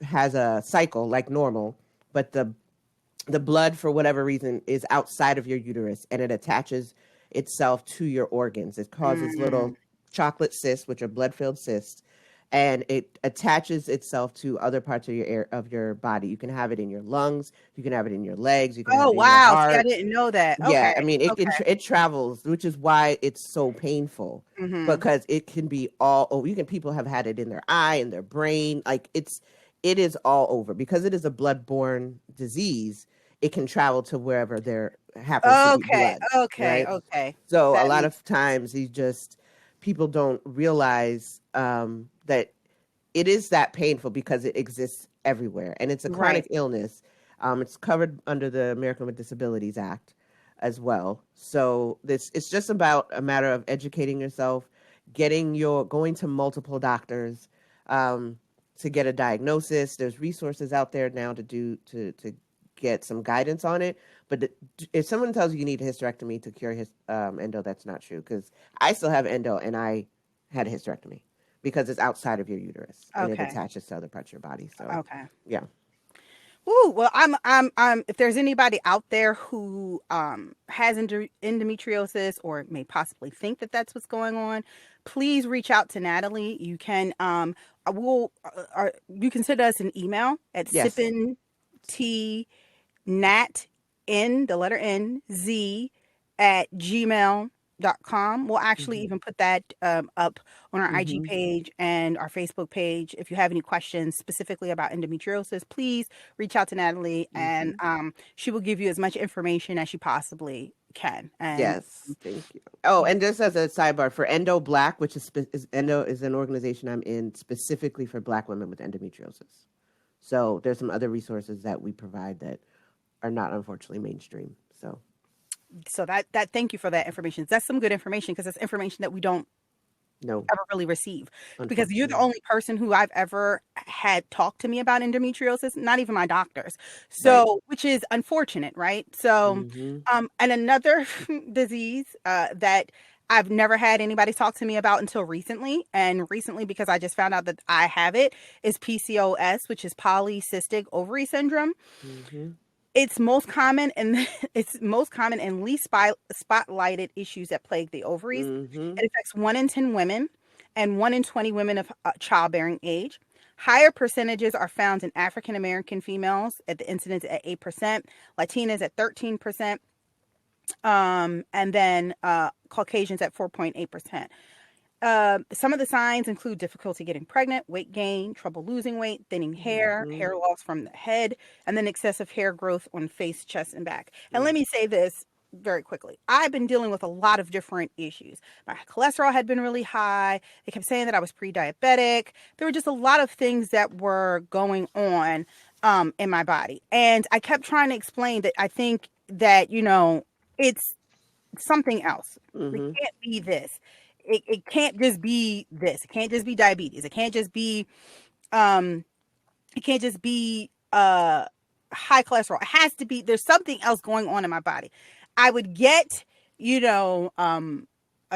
has a cycle like normal, but the blood for whatever reason is outside of your uterus and it attaches itself to your organs. It causes Mm. little chocolate cysts, which are blood filled cysts, and it attaches itself to other parts of your body. You can have it in your lungs, you can have it in your legs, you can have Oh, it in your wow. See, I heart. didn't know that. Yeah, Okay. I mean Okay. it travels, which is why it's so painful Mm-hmm. because it can be all over. You can people have had it in their eye, in their brain, like it is all over because it is a bloodborne disease. It can travel to wherever there happens to be Okay. blood, Okay. right? Okay. So a That lot makes of times you just people don't realize that it is that painful because it exists everywhere and it's a right. chronic illness. It's covered under the American with Disabilities Act as well. So this it's just about a matter of educating yourself, getting your going to multiple doctors um, to get a diagnosis. There's resources out there now to do to get some guidance on it. But if someone tells you you need a hysterectomy to cure his endo, that's not true because I still have endo and I had a hysterectomy because it's outside of your uterus and it Okay. attaches to other parts of your body. So, Okay. yeah. Ooh, well, if there's anybody out there who has endometriosis or may possibly think that that's what's going on, please reach out to Natalie. You can you can send us an email at Yes. Sippin T Nat N, the letter N, Z at gmail.com. We'll actually Mm-hmm. even put that up on our IG Mm-hmm. page and our Facebook page. If you have any questions specifically about endometriosis, please reach out to Natalie and Mm-hmm. she will give you as much information as she possibly can. And Yes. Thank you. Oh, and just as a sidebar for Endo Black, which is Endo is an organization I'm in specifically for Black women with endometriosis. So there's some other resources that we provide that are not unfortunately mainstream. So so that thank you for that information. That's some good information because it's information that we don't no, ever really receive, because you're the unfortunately, only person who I've ever had talk to me about endometriosis, not even my doctors. right. So, which is unfortunate, right? So, Mm-hmm. and another disease that I've never had anybody talk to me about until recently, and recently because I just found out that I have it, is PCOS, which is polycystic ovary syndrome. Mm-hmm. It's most common and it's most common and least spotlighted issues that plague the ovaries. Mm-hmm. It affects 1 in 10 women and 1 in 20 women of childbearing age. Higher percentages are found in African American females at the incidence at 8%, Latinas at 13%, and then Caucasians at 4.8%. Some of the signs include difficulty getting pregnant, weight gain, trouble losing weight, thinning hair, Mm-hmm. hair loss from the head, and then excessive hair growth on face, chest, and back. And Mm-hmm. let me say this very quickly. I've been dealing with a lot of different issues. My cholesterol had been really high. They kept saying that I was pre-diabetic. There were just a lot of things that were going on in my body. And I kept trying to explain that I think that, it's something else. It Mm-hmm. can't be this. It can't just be this. It can't just be diabetes. Um it can't just be high cholesterol. It has to be, there's something else going on in my body. I would get, a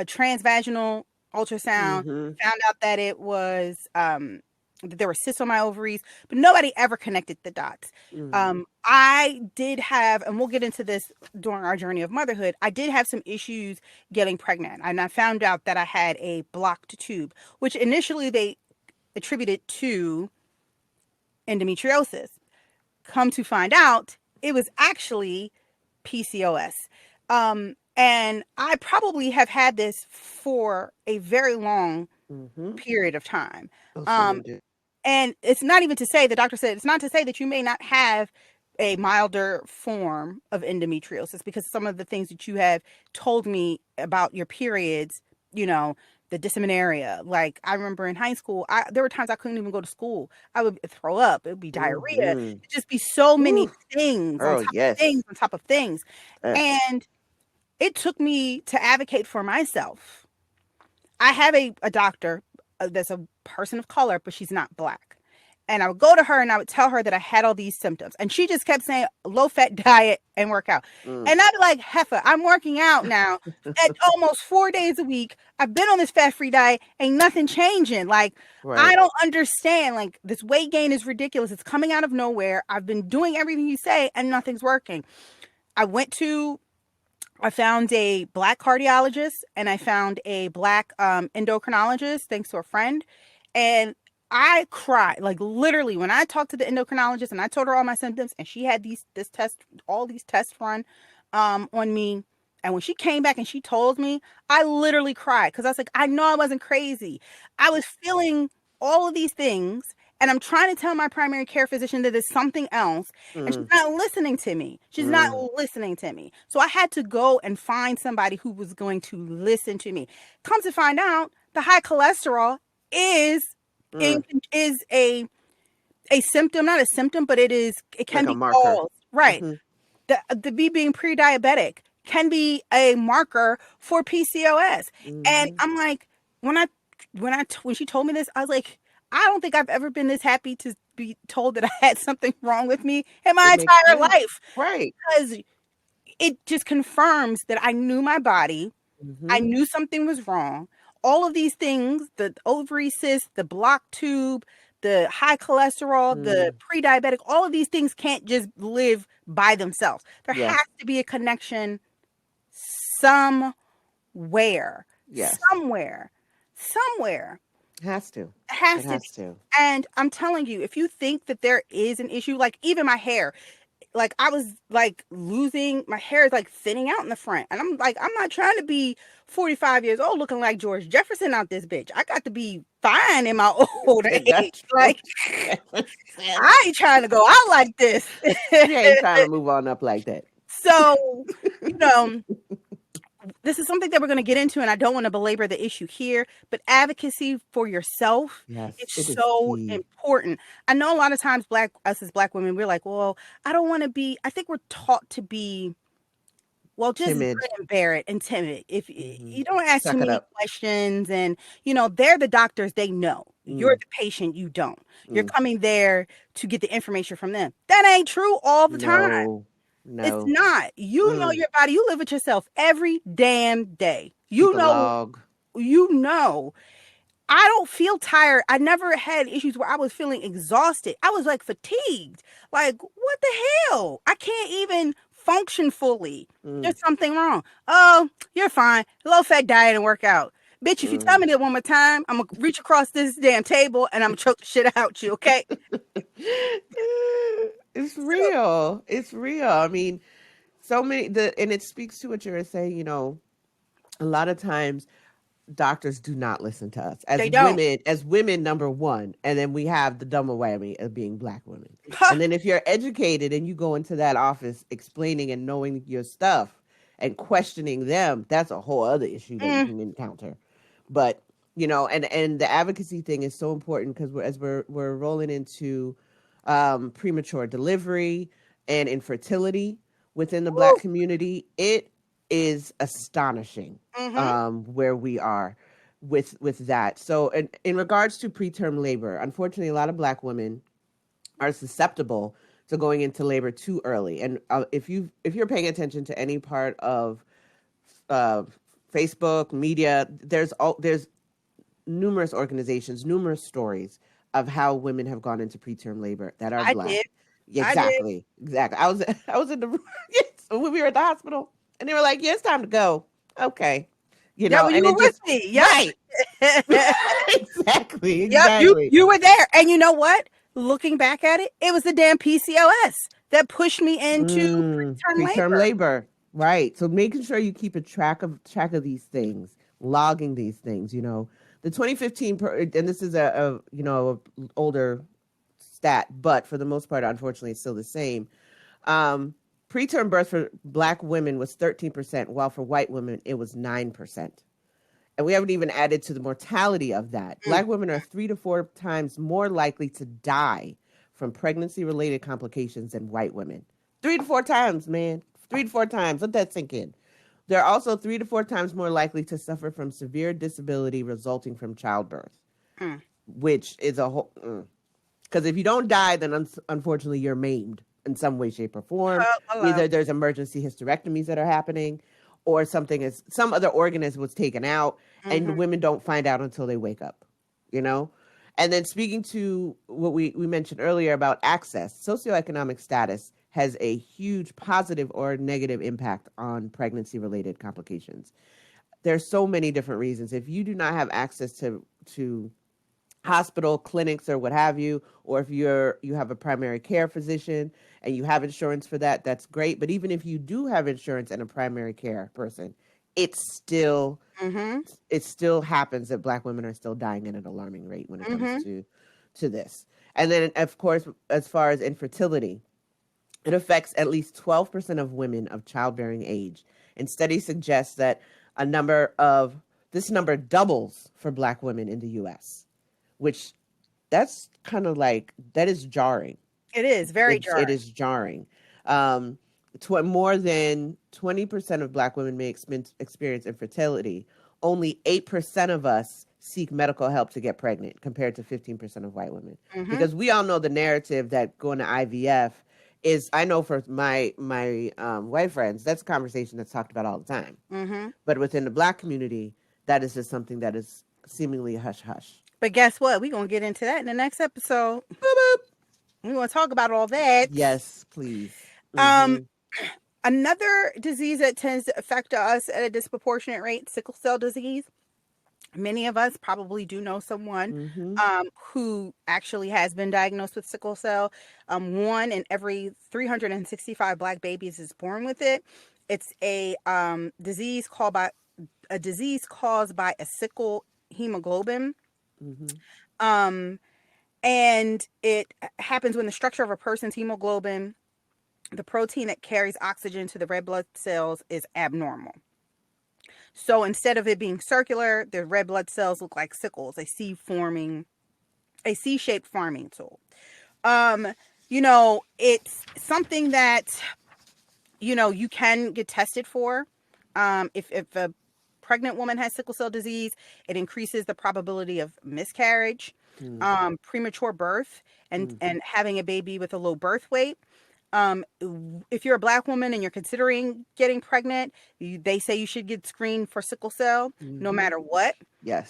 transvaginal ultrasound, Mm-hmm. found out that it was that there were cysts on my ovaries, but nobody ever connected the dots. Mm-hmm. I did have, and we'll get into this during our journey of motherhood, I did have some issues getting pregnant. And I found out that I had a blocked tube, which initially they attributed to endometriosis. Come to find out, it was actually PCOS. And I probably have had this for a very long Mm-hmm. period of time. Oh, so Um, many do. and it's not even to say, the doctor said, it's not to say that you may not have a milder form of endometriosis, because some of the things that you have told me about your periods, you know, the dysmenorrhea. Like I remember in high school, there were times I couldn't even go to school. I would throw up. It would be diarrhea. Mm-hmm. It'd just be so many Ooh. things on Oh, top of yes. things on top of things. Yes. And it took me to advocate for myself I have a doctor that's a person of color, but she's not black. And I would go to her and I would tell her that I had all these symptoms. And she just kept saying low fat diet and work out. Mm. And I'd be like, Heifer, I'm working out now at almost 4 days a week. I've been on this fat free diet. Ain't nothing changing. Like, I Right. don't understand. Like, this weight gain is ridiculous. It's coming out of nowhere. I've been doing everything you say and nothing's working. I went to I found a black cardiologist and I found a black endocrinologist, thanks to a friend. And I cried, like literally, when I talked to the endocrinologist and I told her all my symptoms, and she had all these tests run on me. And when she came back and she told me, I literally cried because I was like, I know I wasn't crazy. I was feeling all of these things, and I'm trying to tell my primary care physician that it's something else, and she's Mm. not listening to me. She's not Mm. listening to me. So I had to go and find somebody who was going to listen to me. Come to find out, the high cholesterol is Mm. is a symptom, not a symptom, but it can Like a be marker. called, right. Hmm. The me being pre-diabetic can be a marker for PCOS. And Hmm. I'm like, when I when she told me this, I was like, I don't think I've ever been this happy to be told that I had something wrong with me in my It makes entire sense. life, Right. because it just confirms that I knew my body. I Hmm. knew something was wrong. All of these things, the ovary cyst, the blocked tube, the high cholesterol, the Mm. pre-diabetic, all of these things can't just live by themselves. There has Yes. to be a connection somewhere, Yes. somewhere, somewhere. It has to. It has It to be. has to. And I'm telling you, if you think that there is an issue, like even my hair, like I was like losing my hair is like thinning out in the front. And I'm like, I'm not trying to be 45 years old looking like George Jefferson out this bitch. I got to be fine in my old age. Natural Like, Jefferson. I ain't trying to go out like this. She ain't trying to move on up like that. So, you know, this is something that we're going to get into, and I don't want to belabor the issue here, but advocacy for yourself is Yes, it is so key. important. I know a lot of times us as black women, we're like, well, I don't want to be, I think we're taught to be, well, just Timid. grin and bear it and timid. If Hmm. you don't ask too Suck it many up. questions, and they're the doctors, they know. You're Mm. the patient, you don't. You're Mm. coming there to get the information from them. That ain't true all the time. No. It's No. not. You know Mm. your body. You live with yourself every damn day. Keep a log. You know. I don't feel tired. I never had issues where I was feeling exhausted. I was like fatigued. Like, what the hell? I can't even function fully. Mm. There's something wrong. Oh, you're fine. Low fat diet and work out. Bitch, if you tell Mm. me that one more time, I'm gonna reach across this damn table and I'm gonna choke the shit out you, okay? It's So real. It's real. I mean, so many and it speaks to what you're saying, a lot of times doctors do not listen to us they don't. as women, number one, and then we have the double whammy of being black women. Huh. And then if you're educated and you go into that office explaining and knowing your stuff and questioning them, that's a whole other issue that you Mm, can encounter. But and the advocacy thing is so important because we're rolling into premature delivery and infertility within the black woo, community. It is astonishing mm-hmm. where we are with that. So in regards to preterm labor, unfortunately, a lot of black women are susceptible to going into labor too early. And if you're paying attention to any part of uh, Facebook media, there's numerous organizations, numerous stories of how women have gone into preterm labor that are I black. did. I did. Exactly, exactly. I was in the yes, when we were at the hospital, and they were like, "Yeah, it's time to go." Okay, Yeah, well, you and were it with just me. right, Yep. exactly, Yep, you exactly. you were there. And you know what? Looking back at it, it was the damn PCOS that pushed me into preterm Preterm labor. labor, right? So making sure you keep a track of these things, logging these things. The 2015, and this is a older stat, but for the most part, unfortunately, it's still the same. Um, Preterm birth for black women was 13%, while for white women it was 9%. And we haven't even added to the mortality of that. Mm, Black women are 3 to 4 times more likely to die from pregnancy related complications than white women. 3 to 4 times, man. 3 to 4 times. Let that sink in. They're also 3 to 4 times more likely to suffer from severe disability resulting from childbirth, Mm. which is a whole. Because if you don't die, then unfortunately you're maimed in some way, shape, or form. Hello. Either there's emergency hysterectomies that are happening, or some other organism was taken out, and Mm-hmm. women don't find out until they wake up. You know. And then speaking to what we mentioned earlier about access, socioeconomic status has a huge positive or negative impact on pregnancy related complications. There's so many different reasons. If you do not have access to hospital clinics or what have you, or if you have a primary care physician and you have insurance for that, that's great. But even if you do have insurance and a primary care person, it's still Mm-hmm. it still happens that Black women are still dying at an alarming rate when it comes Mm-hmm. to this. And then of course, as far as infertility, it affects at least 12% of women of childbearing age, and studies suggest that a number of this number doubles for Black women in the U.S., which that's kind of like that is jarring. It is very It jarring. is jarring. Um, More than 20% of Black women may experience infertility. Only 8% of us seek medical help to get pregnant, compared to 15% of white women. Mm-hmm. Because we all know the narrative that going to IVF is. I know for my white friends, that's a conversation that's talked about all the time. Mm-hmm. But within the Black community, that is just something that is seemingly hush hush. But guess what? We're gonna get into that in the next episode. Boop, boop. We're gonna talk about all that. Yes, please. Um, Mm-hmm. another disease that tends to affect us at a disproportionate rate, sickle cell disease. Many of us probably do know someone Mm-hmm. who actually has been diagnosed with sickle cell. One in every 365 Black babies is born with it. It's a disease caused by a sickle hemoglobin. Mm-hmm. Um, and it happens when the structure of a person's hemoglobin, the protein that carries oxygen to the red blood cells, is abnormal. So instead of it being circular, the red blood cells look like sickles, a C-shaped farming tool. Um, it's something that, you can get tested for. If a pregnant woman has sickle cell disease, it increases the probability of miscarriage, premature birth, and Mm-hmm. and having a baby with a low birth weight. Um, if you're a Black woman and you're considering getting pregnant, they say you should get screened for sickle cell no Mm-hmm. matter what. Yes.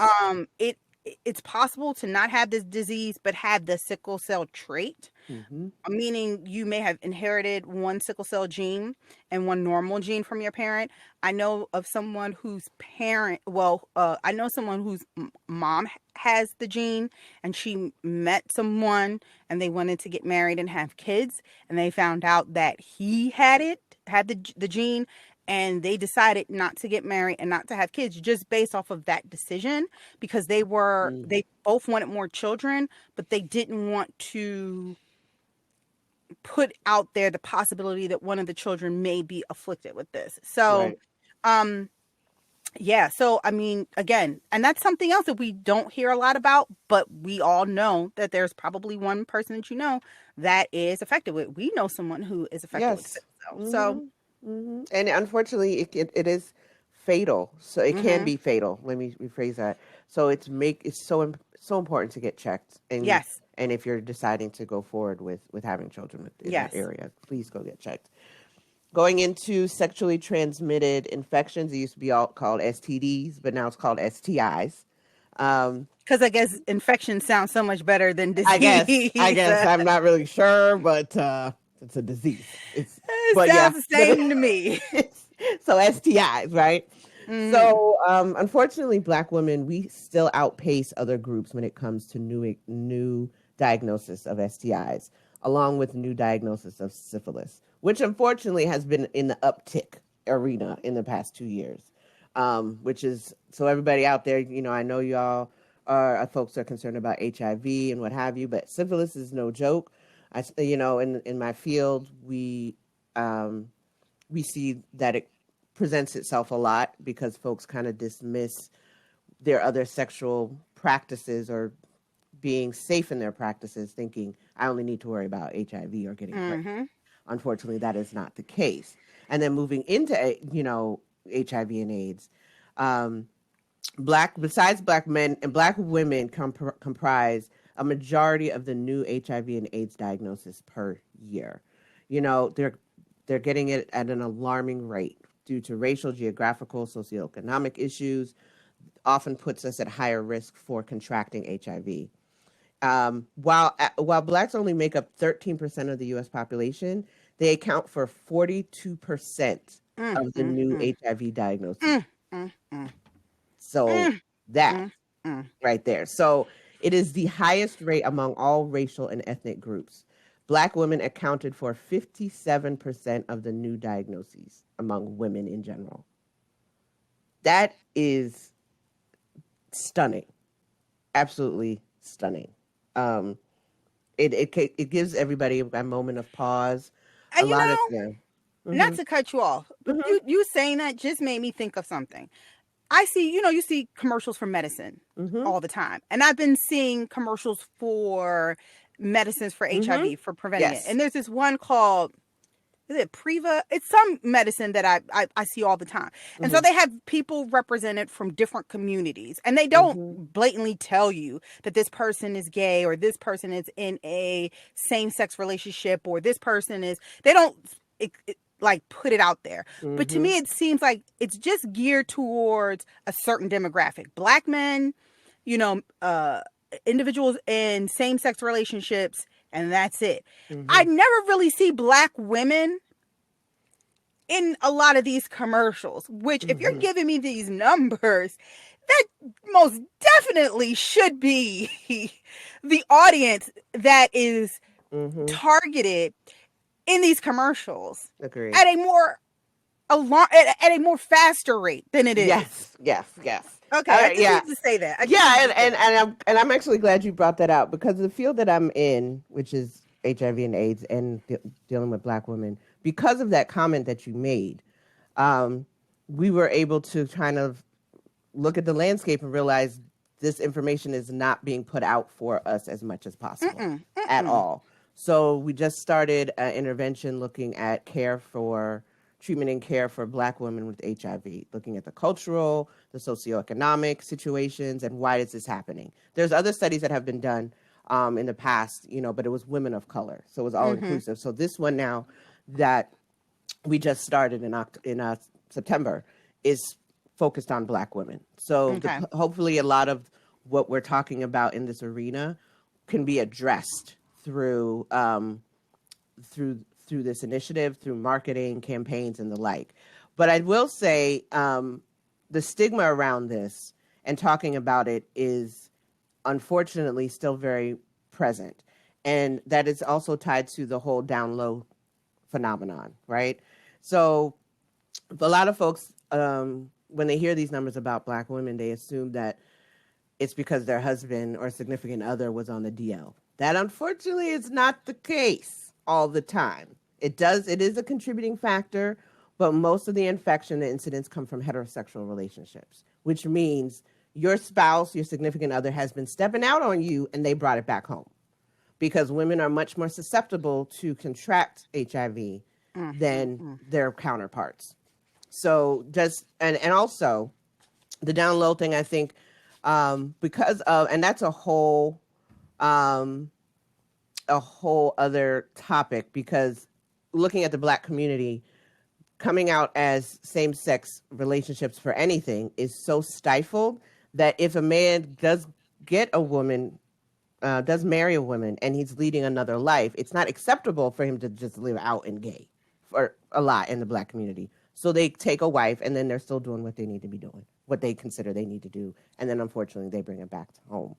It's possible to not have this disease but have the sickle cell trait, Mm-hmm. meaning you may have inherited one sickle cell gene and one normal gene from your parent. I know of someone whose I know someone whose mom has the gene, and she met someone and they wanted to get married and have kids, and they found out that he had the gene, and they decided not to get married and not to have kids just based off of that decision, because Mm. they both wanted more children, but they didn't want to put out there the possibility that one of the children may be afflicted with this. So, Right. um, yeah. So, I mean, again, and that's something else that we don't hear a lot about, but we all know that there's probably one person that that is affected with. We know someone who is affected with Yes. sickle cell. So, Mm-hmm. Mm-hmm. And unfortunately, it is fatal. So it can mm-hmm. be fatal. Let me rephrase that. So it's so important to get checked, Yes, and if you're deciding to go forward with having children in that yes. area, please go get checked. Going into sexually transmitted infections, it used to be all called STDs, but now it's called STIs. Um, Because I guess infection sounds so much better than I disease. guess I'm not really sure, but it's a disease. It But yeah, sounds the same to me. so STIs, right? Mm-hmm. So unfortunately, Black women, we still outpace other groups when it comes to new diagnosis of STIs, along with new diagnosis of syphilis, which unfortunately has been in the uptick arena in the past 2 years. Which is, so everybody out there, I know y'all folks are concerned about HIV and what have you, but syphilis is no joke. In my field, we see that it presents itself a lot because folks kind of dismiss their other sexual practices or being safe in their practices, thinking I only need to worry about HIV or getting pregnant. Mm-hmm. Unfortunately, that is not the case. And then moving into HIV and AIDS. Um, besides black men and black women comprise a majority of the new HIV and AIDS diagnosis per year. You know, they're getting it at an alarming rate due to racial, geographical, socioeconomic issues, often puts us at higher risk for contracting HIV. While blacks only make up 13% of the U.S. population, they account for 42% Mm, of the mm, new mm, HIV diagnoses. mm, mm, mm, So mm, that mm, mm. right there. So it is the highest rate among all racial and ethnic groups. Black women accounted for 57% of the new diagnoses among women in general. That is stunning, absolutely stunning. Um, it gives everybody a moment of pause. A And lot of yeah. not Mhm. to cut you off, but Mhm. you saying that just made me think of something. I see, you see commercials for medicine Mhm. all the time. And I've been seeing commercials for medicines for Mhm. HIV for preventing it. Yes. And there's this one called, is it Priva? It's some medicine that I see all the time. And so Mhm. they have people represented from different communities. And they don't Mhm. blatantly tell you that this person is gay or this person is in a same sex relationship or this person is, they don't like put it out there. But to Mhm. me, it seems like it's just geared towards a certain demographic. Black men, you know, individuals in same sex relationships, and that's it. I Mhm. never really see black women in a lot of these commercials, which if you're Mhm. giving me these numbers, that most definitely should be the audience that is Mhm. targeted in these commercials Agree. at a more at a more faster rate than it is. Yes. Yes. Yes. All Okay, I right. just Yeah. needed to say that. I just Yeah, needed to say that. I'm actually glad you brought that out because the field that I'm in, which is HIV and AIDS and dealing with Black women, because of that comment that you made, um, we were able to kind of look at the landscape and realize this information is not being put out for us as much as possible Mm-mm, at mm-mm. all. So we just started an intervention looking at care for treatment and care for Black women with HIV, looking at the cultural, the socioeconomic situations, and why is this happening. There's other studies that have been done in the past, but it was women of color, so it was all Mm-hmm. inclusive. So this one now that we just started in September is focused on Black women. So Okay. hopefully, a lot of what we're talking about in this arena can be addressed through this initiative, through marketing campaigns and the like. But I will say the stigma around this and talking about it is unfortunately still very present. And that is also tied to the whole down low phenomenon, right? So a lot of folks, when they hear these numbers about Black women, they assume that it's because their husband or significant other was on the DL. That unfortunately is not the case all the time. It is a contributing factor, but most of the infection, the incidents come from heterosexual relationships, which means your spouse, your significant other has been stepping out on you and they brought it back home because women are much more susceptible to contract HIV than Mm-hmm. their counterparts. So just and also the down low thing, I think, because of and that's um, a whole other topic because looking at the Black community coming out as same sex relationships for anything is so stifled that if a man does get a woman does marry a woman and he's leading another life, it's not acceptable for him to just live out and gay for a lot in the Black community. So they take a wife and then they're still doing what they need to be doing, what they consider they need to do. And then unfortunately they bring it back to home.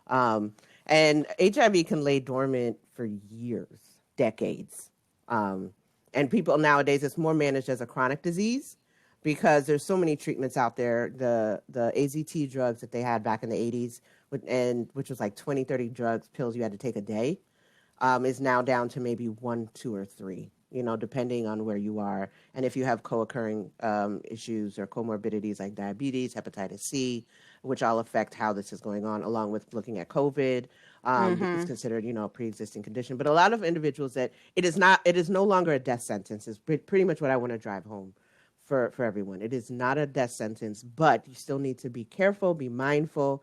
Um, and HIV can lay dormant for years, decades. Um, and people nowadays, it's more managed as a chronic disease because there's so many treatments out there. The AZT drugs that they had back in the 80s, which was like 20, 30 drugs, pills you had to take a day, is now down to maybe one, two, or three, depending on where you are. And if you have co occurring issues or comorbidities like diabetes, hepatitis C, which all affect how this is going on, along with looking at COVID, which is Mm-hmm. considered, a pre existing condition. But a lot of individuals that it is no longer a death sentence, is pretty much what I want to drive home for everyone. It is not a death sentence, but you still need to be careful, be mindful,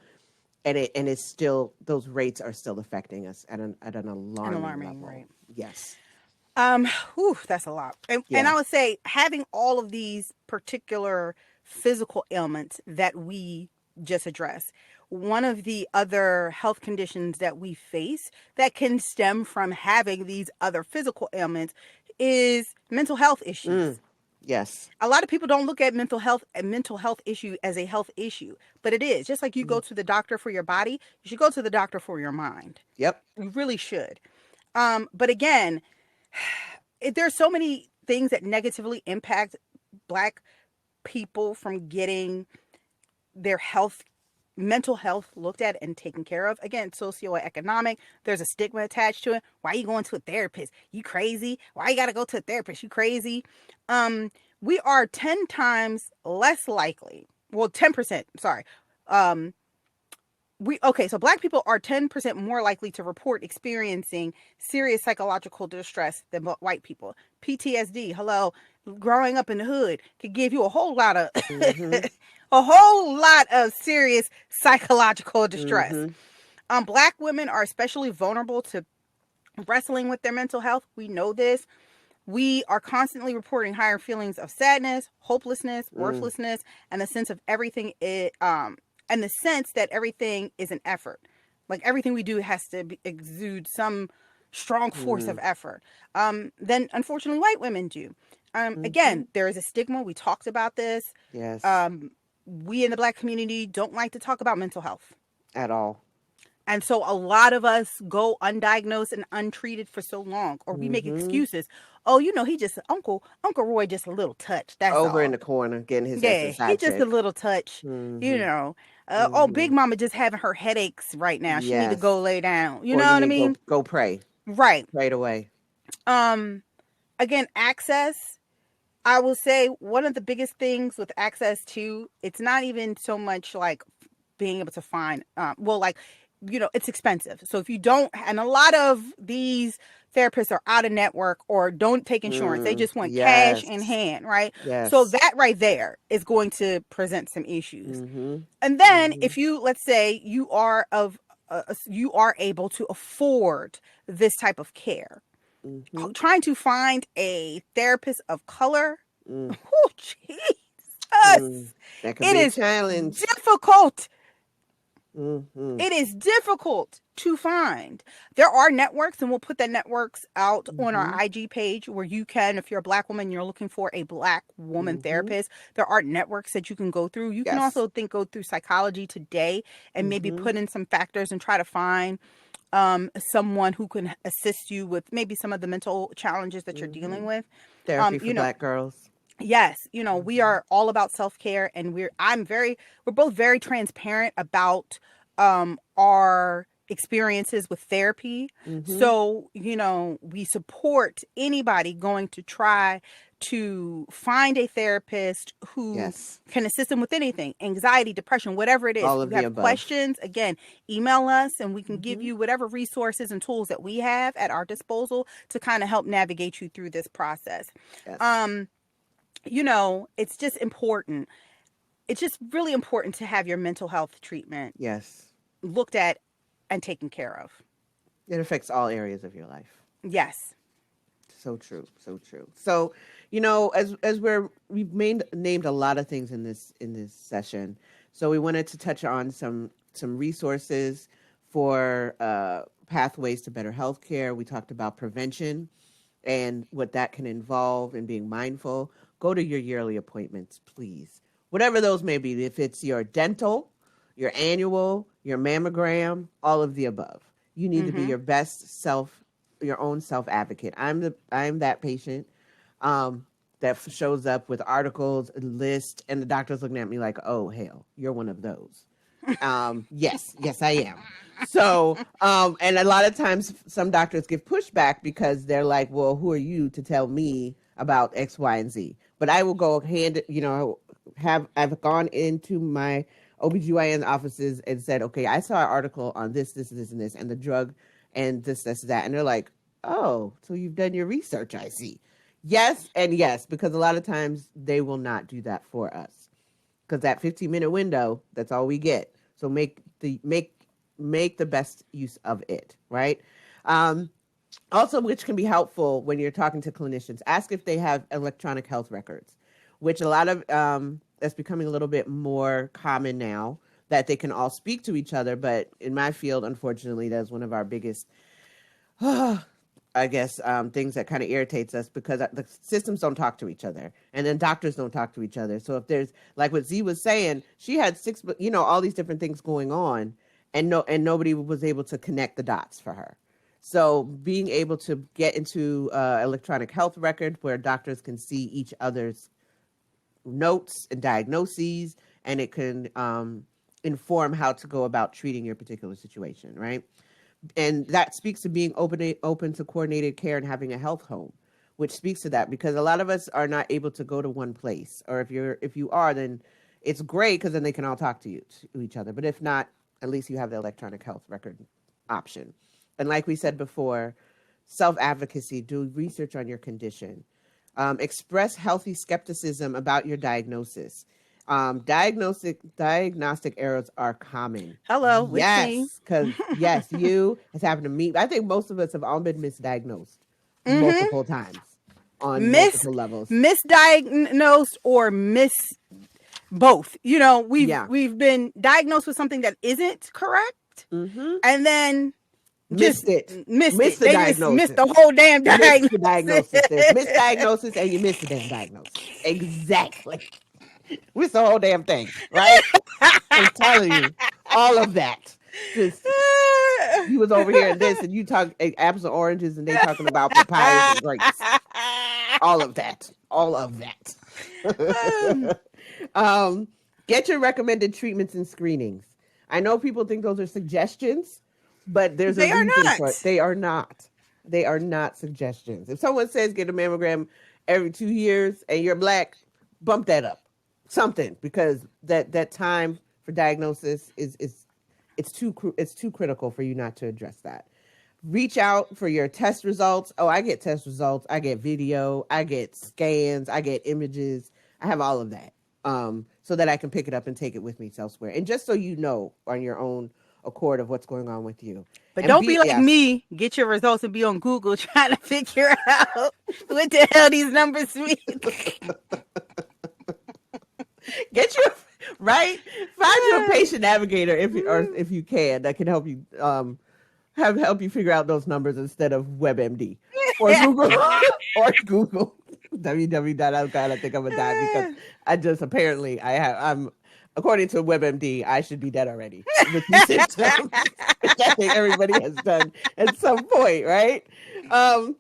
and it's still, those rates are still affecting us at an And alarming alarming, level. right? Yes. Whew, that's a lot. And Yeah. I would say having all of these particular physical ailments that we just addressed, one of the other health conditions that we face that can stem from having these other physical ailments is mental health issues. Mm. Yes. A lot of people don't look at a mental health issue as a health issue, but it is. Just like you go Mm. to the doctor for your body, you should go to the doctor for your mind. Yep. You really should. But again, there's so many things that negatively impact Black people from getting their mental health looked at and taken care of. Again, socioeconomic, there's a stigma attached to it. Why are you going to a therapist? You crazy? Why you got to go to a therapist? You crazy? We are 10 times less likely, well, 10%, sorry. Um, so Black people are 10% more likely to report experiencing serious psychological distress than white people. PTSD, hello, growing up in the hood could give you a whole lot of Mm-hmm. a whole lot of serious psychological distress. Mm-hmm. Black women are especially vulnerable to wrestling with their mental health. We know this. We are constantly reporting higher feelings of sadness, hopelessness, Mm. worthlessness, and the sense of everything and the sense that everything is an effort. Like everything we do has to exude some strong force of Mm. effort. Then unfortunately white women do. Mm-hmm. Again, there is a stigma. We talked about this. Yes. Um, we in the Black community don't like to talk about mental health. At all. And so a lot of us go undiagnosed and untreated for so long, or we make Mm-hmm. excuses. Oh, he just Uncle Roy just a little touch. That's Over in all. the corner getting his Yeah, he exercise just a check. little touch. You Mm-hmm. know. Oh, Big Mm-hmm. Mama just having her headaches right now. She need to go Yes. lay down. You Or know you what I need to mean? go pray Right. right away. Um. Again, access. I will say one of the biggest things with access to, it's not even so much like being able to find, like, it's expensive. So if you don't, and a lot of these therapists are out of network or don't take insurance, they Mm. just want cash in Yes. hand, right? So Yes. that right there is going to present some issues. Mm-hmm. And then Mm-hmm. if you, let's say you are able to afford this type of care, Mm-hmm. trying to find a therapist of color, Mm. oh, Mm. Jesus, That could it be a is challenge. difficult. Mm-hmm. It is difficult to find. There are networks, and we'll put the networks out on our Mm-hmm. IG page where you can, if you're a Black woman, you're looking for a Black woman Mm-hmm. therapist. There are networks that you can go through. You can Yes. also go through Psychology Today and maybe Mm-hmm. put in some factors and try to find someone who can assist you with maybe some of the mental challenges that you're Mm-hmm. dealing with. Therapy for You know, Black girls. yes, we Mm-hmm. are all about self-care, and we're both very transparent about our experiences with therapy. Mm-hmm. So, we support anybody going to try to find a therapist who Yes. can assist them with anything, anxiety, depression, whatever it is. All If of you the have above. questions, again, email us and we can give Mm-hmm. you whatever resources and tools that we have at our disposal to kind of help navigate you through this process. Yes. Um, it's just important. It's just really important to have your mental health treatment Yes. looked at and taken care of. It affects all areas of your life. Yes. So true. So true. So, as we've named a lot of things in this session. So we wanted to touch on some resources for pathways to better healthcare. We talked about prevention and what that can involve and being mindful. Go to your yearly appointments, please. Whatever those may be, if it's your dental, your annual, your mammogram, all of the above. You need to be Mm-hmm. your best self, your own self advocate. I'm that patient that shows up with articles, a list, and the doctor's looking at me like, "Oh hell, you're one of those." Yes, I am. So, and a lot of times some doctors give pushback because they're like, well, who are you to tell me about X, Y, and Z? But I will go I've gone into my OBGYN offices and said, okay, I saw an article on this, and this, and the drug and this, that. And they're like, oh, so you've done your research, I see. Yes and yes, because a lot of times they will not do that for us. Because that 15-minute window, that's all we get. So make the best use of it, right? Um, Also, which can be helpful when you're talking to clinicians, ask if they have electronic health records, which a lot of that's becoming a little bit more common now, that they can all speak to each other. But in my field, unfortunately, that's one of our biggest I guess things that kind of irritates us, because the systems don't talk to each other, and then doctors don't talk to each other. So if there's, like what Z was saying, she had six, all these different things going on, and nobody was able to connect the dots for her. So being able to get into electronic health record where doctors can see each other's notes and diagnoses, and it can inform how to go about treating your particular situation, right? And that speaks to being open to coordinated care and having a health home, which speaks to that, because a lot of us are not able to go to one place, or if you are, then it's great, because then they can all talk to each other. But if not, at least you have the electronic health record option. And like we said before, self advocacy, do research on your condition. Express healthy skepticism about your diagnosis. Diagnostic errors are common. Hello, which team? Yes, because yes, it's happened to me. I think most of us have all been misdiagnosed Mm-hmm. multiple times on Mis multiple levels. misdiagnosed or miss both. We've Yeah. we've been diagnosed with something that isn't correct, Mm-hmm. and then just Missed it. missed Missed it. the They just missed diagnosis. the whole damn Missed diagnosis. the diagnosis. There's misdiagnosis, and you missed the damn diagnosis. Exactly. Missed the whole damn thing, right? I'm telling you, all of that. Just you was over here and this, and you talk apples and oranges, and they talking about papayas and grapes. All of that. All of that. um, get your recommended treatments and screenings. I know people think those are suggestions, but there's a They are reason for it. not. They are not. They are not suggestions. If someone says get a mammogram every 2 years and you're black, bump that up. Something, because that time for diagnosis is it's too critical for you not to address that. Reach out for your test results. Oh, I get test results. I get video. I get scans. I get images. I have all of that, so that I can pick it up and take it with me elsewhere. And just so you know on your own accord of what's going on with you. But And don't be be like yes, me. Get your results and be on Google trying to figure out what the hell these numbers mean. get you right. Find you a patient navigator if you can, that can help you help you figure out those numbers instead of WebMD or Google or Google www. I'm glad I think I'm gonna die, because I just apparently I'm according to WebMD, I should be dead already with these symptoms, which I think everybody has done at some point, right? And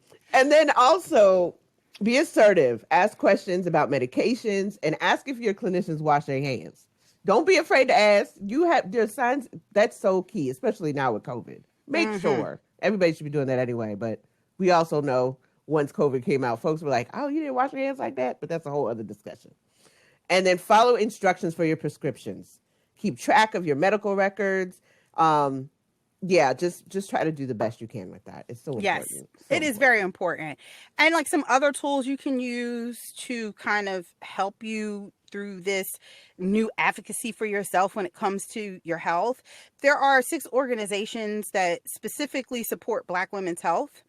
then also be assertive. Ask questions about medications, and ask if your clinicians wash their hands. Don't be afraid to ask. There's signs that's so key, especially now with COVID. Make Mm-hmm. sure everybody should be doing that anyway. But we also know once COVID came out, folks were like, "Oh, you didn't wash your hands like that," but that's a whole other discussion. And then follow instructions for your prescriptions. Keep track of your medical records. Um, yeah, just try to do the best you can with that. It's so Yes, important. So it is very important. important. And like some other tools you can use to kind of help you through this new advocacy for yourself when it comes to your health. There are 6 organizations that specifically support Black women's health.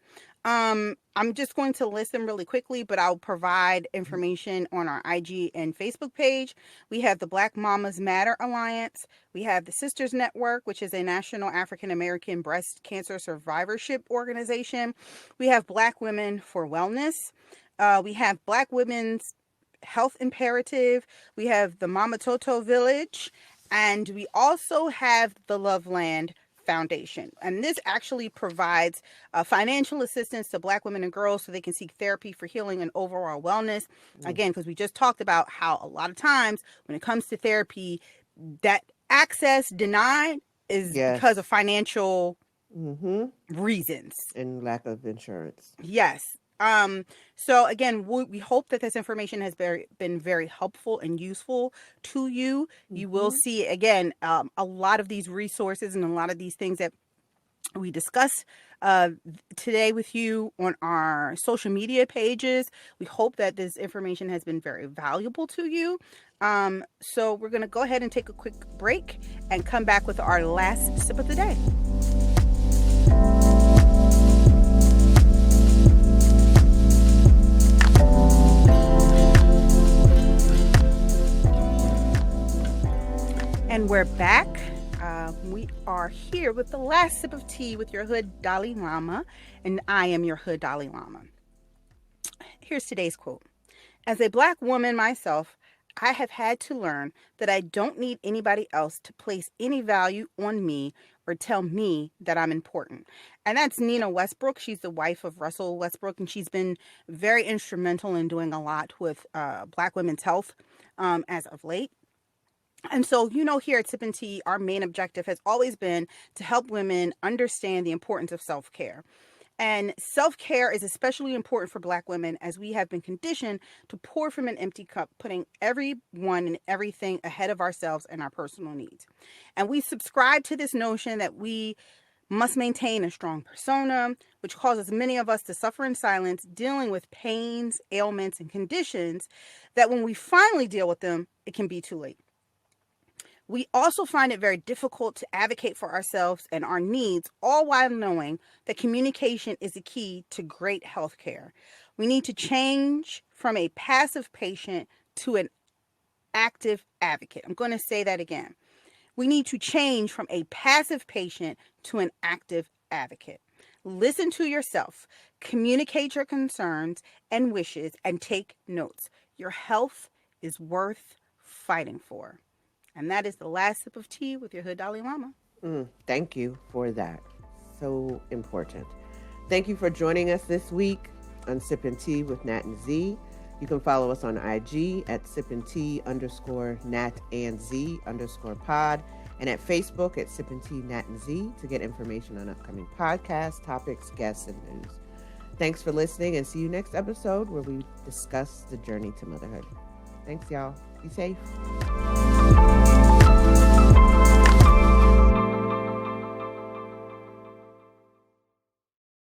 I'm just going to list them really quickly, but I'll provide information on our IG and Facebook page. We have the Black Mamas Matter Alliance. We have the Sisters Network, which is a national African American breast cancer survivorship organization. We have Black Women for Wellness. We have Black Women's Health Imperative. We have the Mama Toto Village. And we also have the Loveland Foundation. And this actually provides financial assistance to Black women and girls so they can seek therapy for healing and overall wellness. Mm. Again, because we just talked about how a lot of times when it comes to therapy, that access denied is because of Yes. financial Mm-hmm. reasons. And lack of insurance. Yes. So again, we hope that this information has been very helpful and useful to you. You will Mm-hmm. see again a lot of these resources and a lot of these things that we discuss today with you on our social media pages. We hope that this information has been very valuable to you. So we're going to go ahead and take a quick break and come back with our last sip of the day. And we're back. We are here with the last sip of tea with your hood Dalai Lama, and I am your hood Dalai Lama. Here's today's quote. As a Black woman myself, I have had to learn that I don't need anybody else to place any value on me or tell me that I'm important. And that's Nina Westbrook. She's the wife of Russell Westbrook, and she's been very instrumental in doing a lot with Black women's health as of late. And so, here at Sippin T, our main objective has always been to help women understand the importance of self-care. And self-care is especially important for Black women as we have been conditioned to pour from an empty cup, putting everyone and everything ahead of ourselves and our personal needs. And we subscribe to this notion that we must maintain a strong persona, which causes many of us to suffer in silence, dealing with pains, ailments, and conditions that when we finally deal with them, it can be too late. We also find it very difficult to advocate for ourselves and our needs, all while knowing that communication is the key to great health care. We need to change from a passive patient to an active advocate. I'm going to say that again. We need to change from a passive patient to an active advocate. Listen to yourself, communicate your concerns and wishes, and take notes. Your health is worth fighting for. And that is the last sip of tea with your hood Dalai Lama. Thank you for that. So important. Thank you for joining us this week on Sippin T with Nat Z. You can follow us on IG at Sippin T_Nat_Z_pod and at Facebook at Sippin T Nat Z to get information on upcoming podcasts, topics, guests, and news. Thanks for listening, and see you next episode where we discuss the journey to motherhood. Thanks, y'all. Be safe.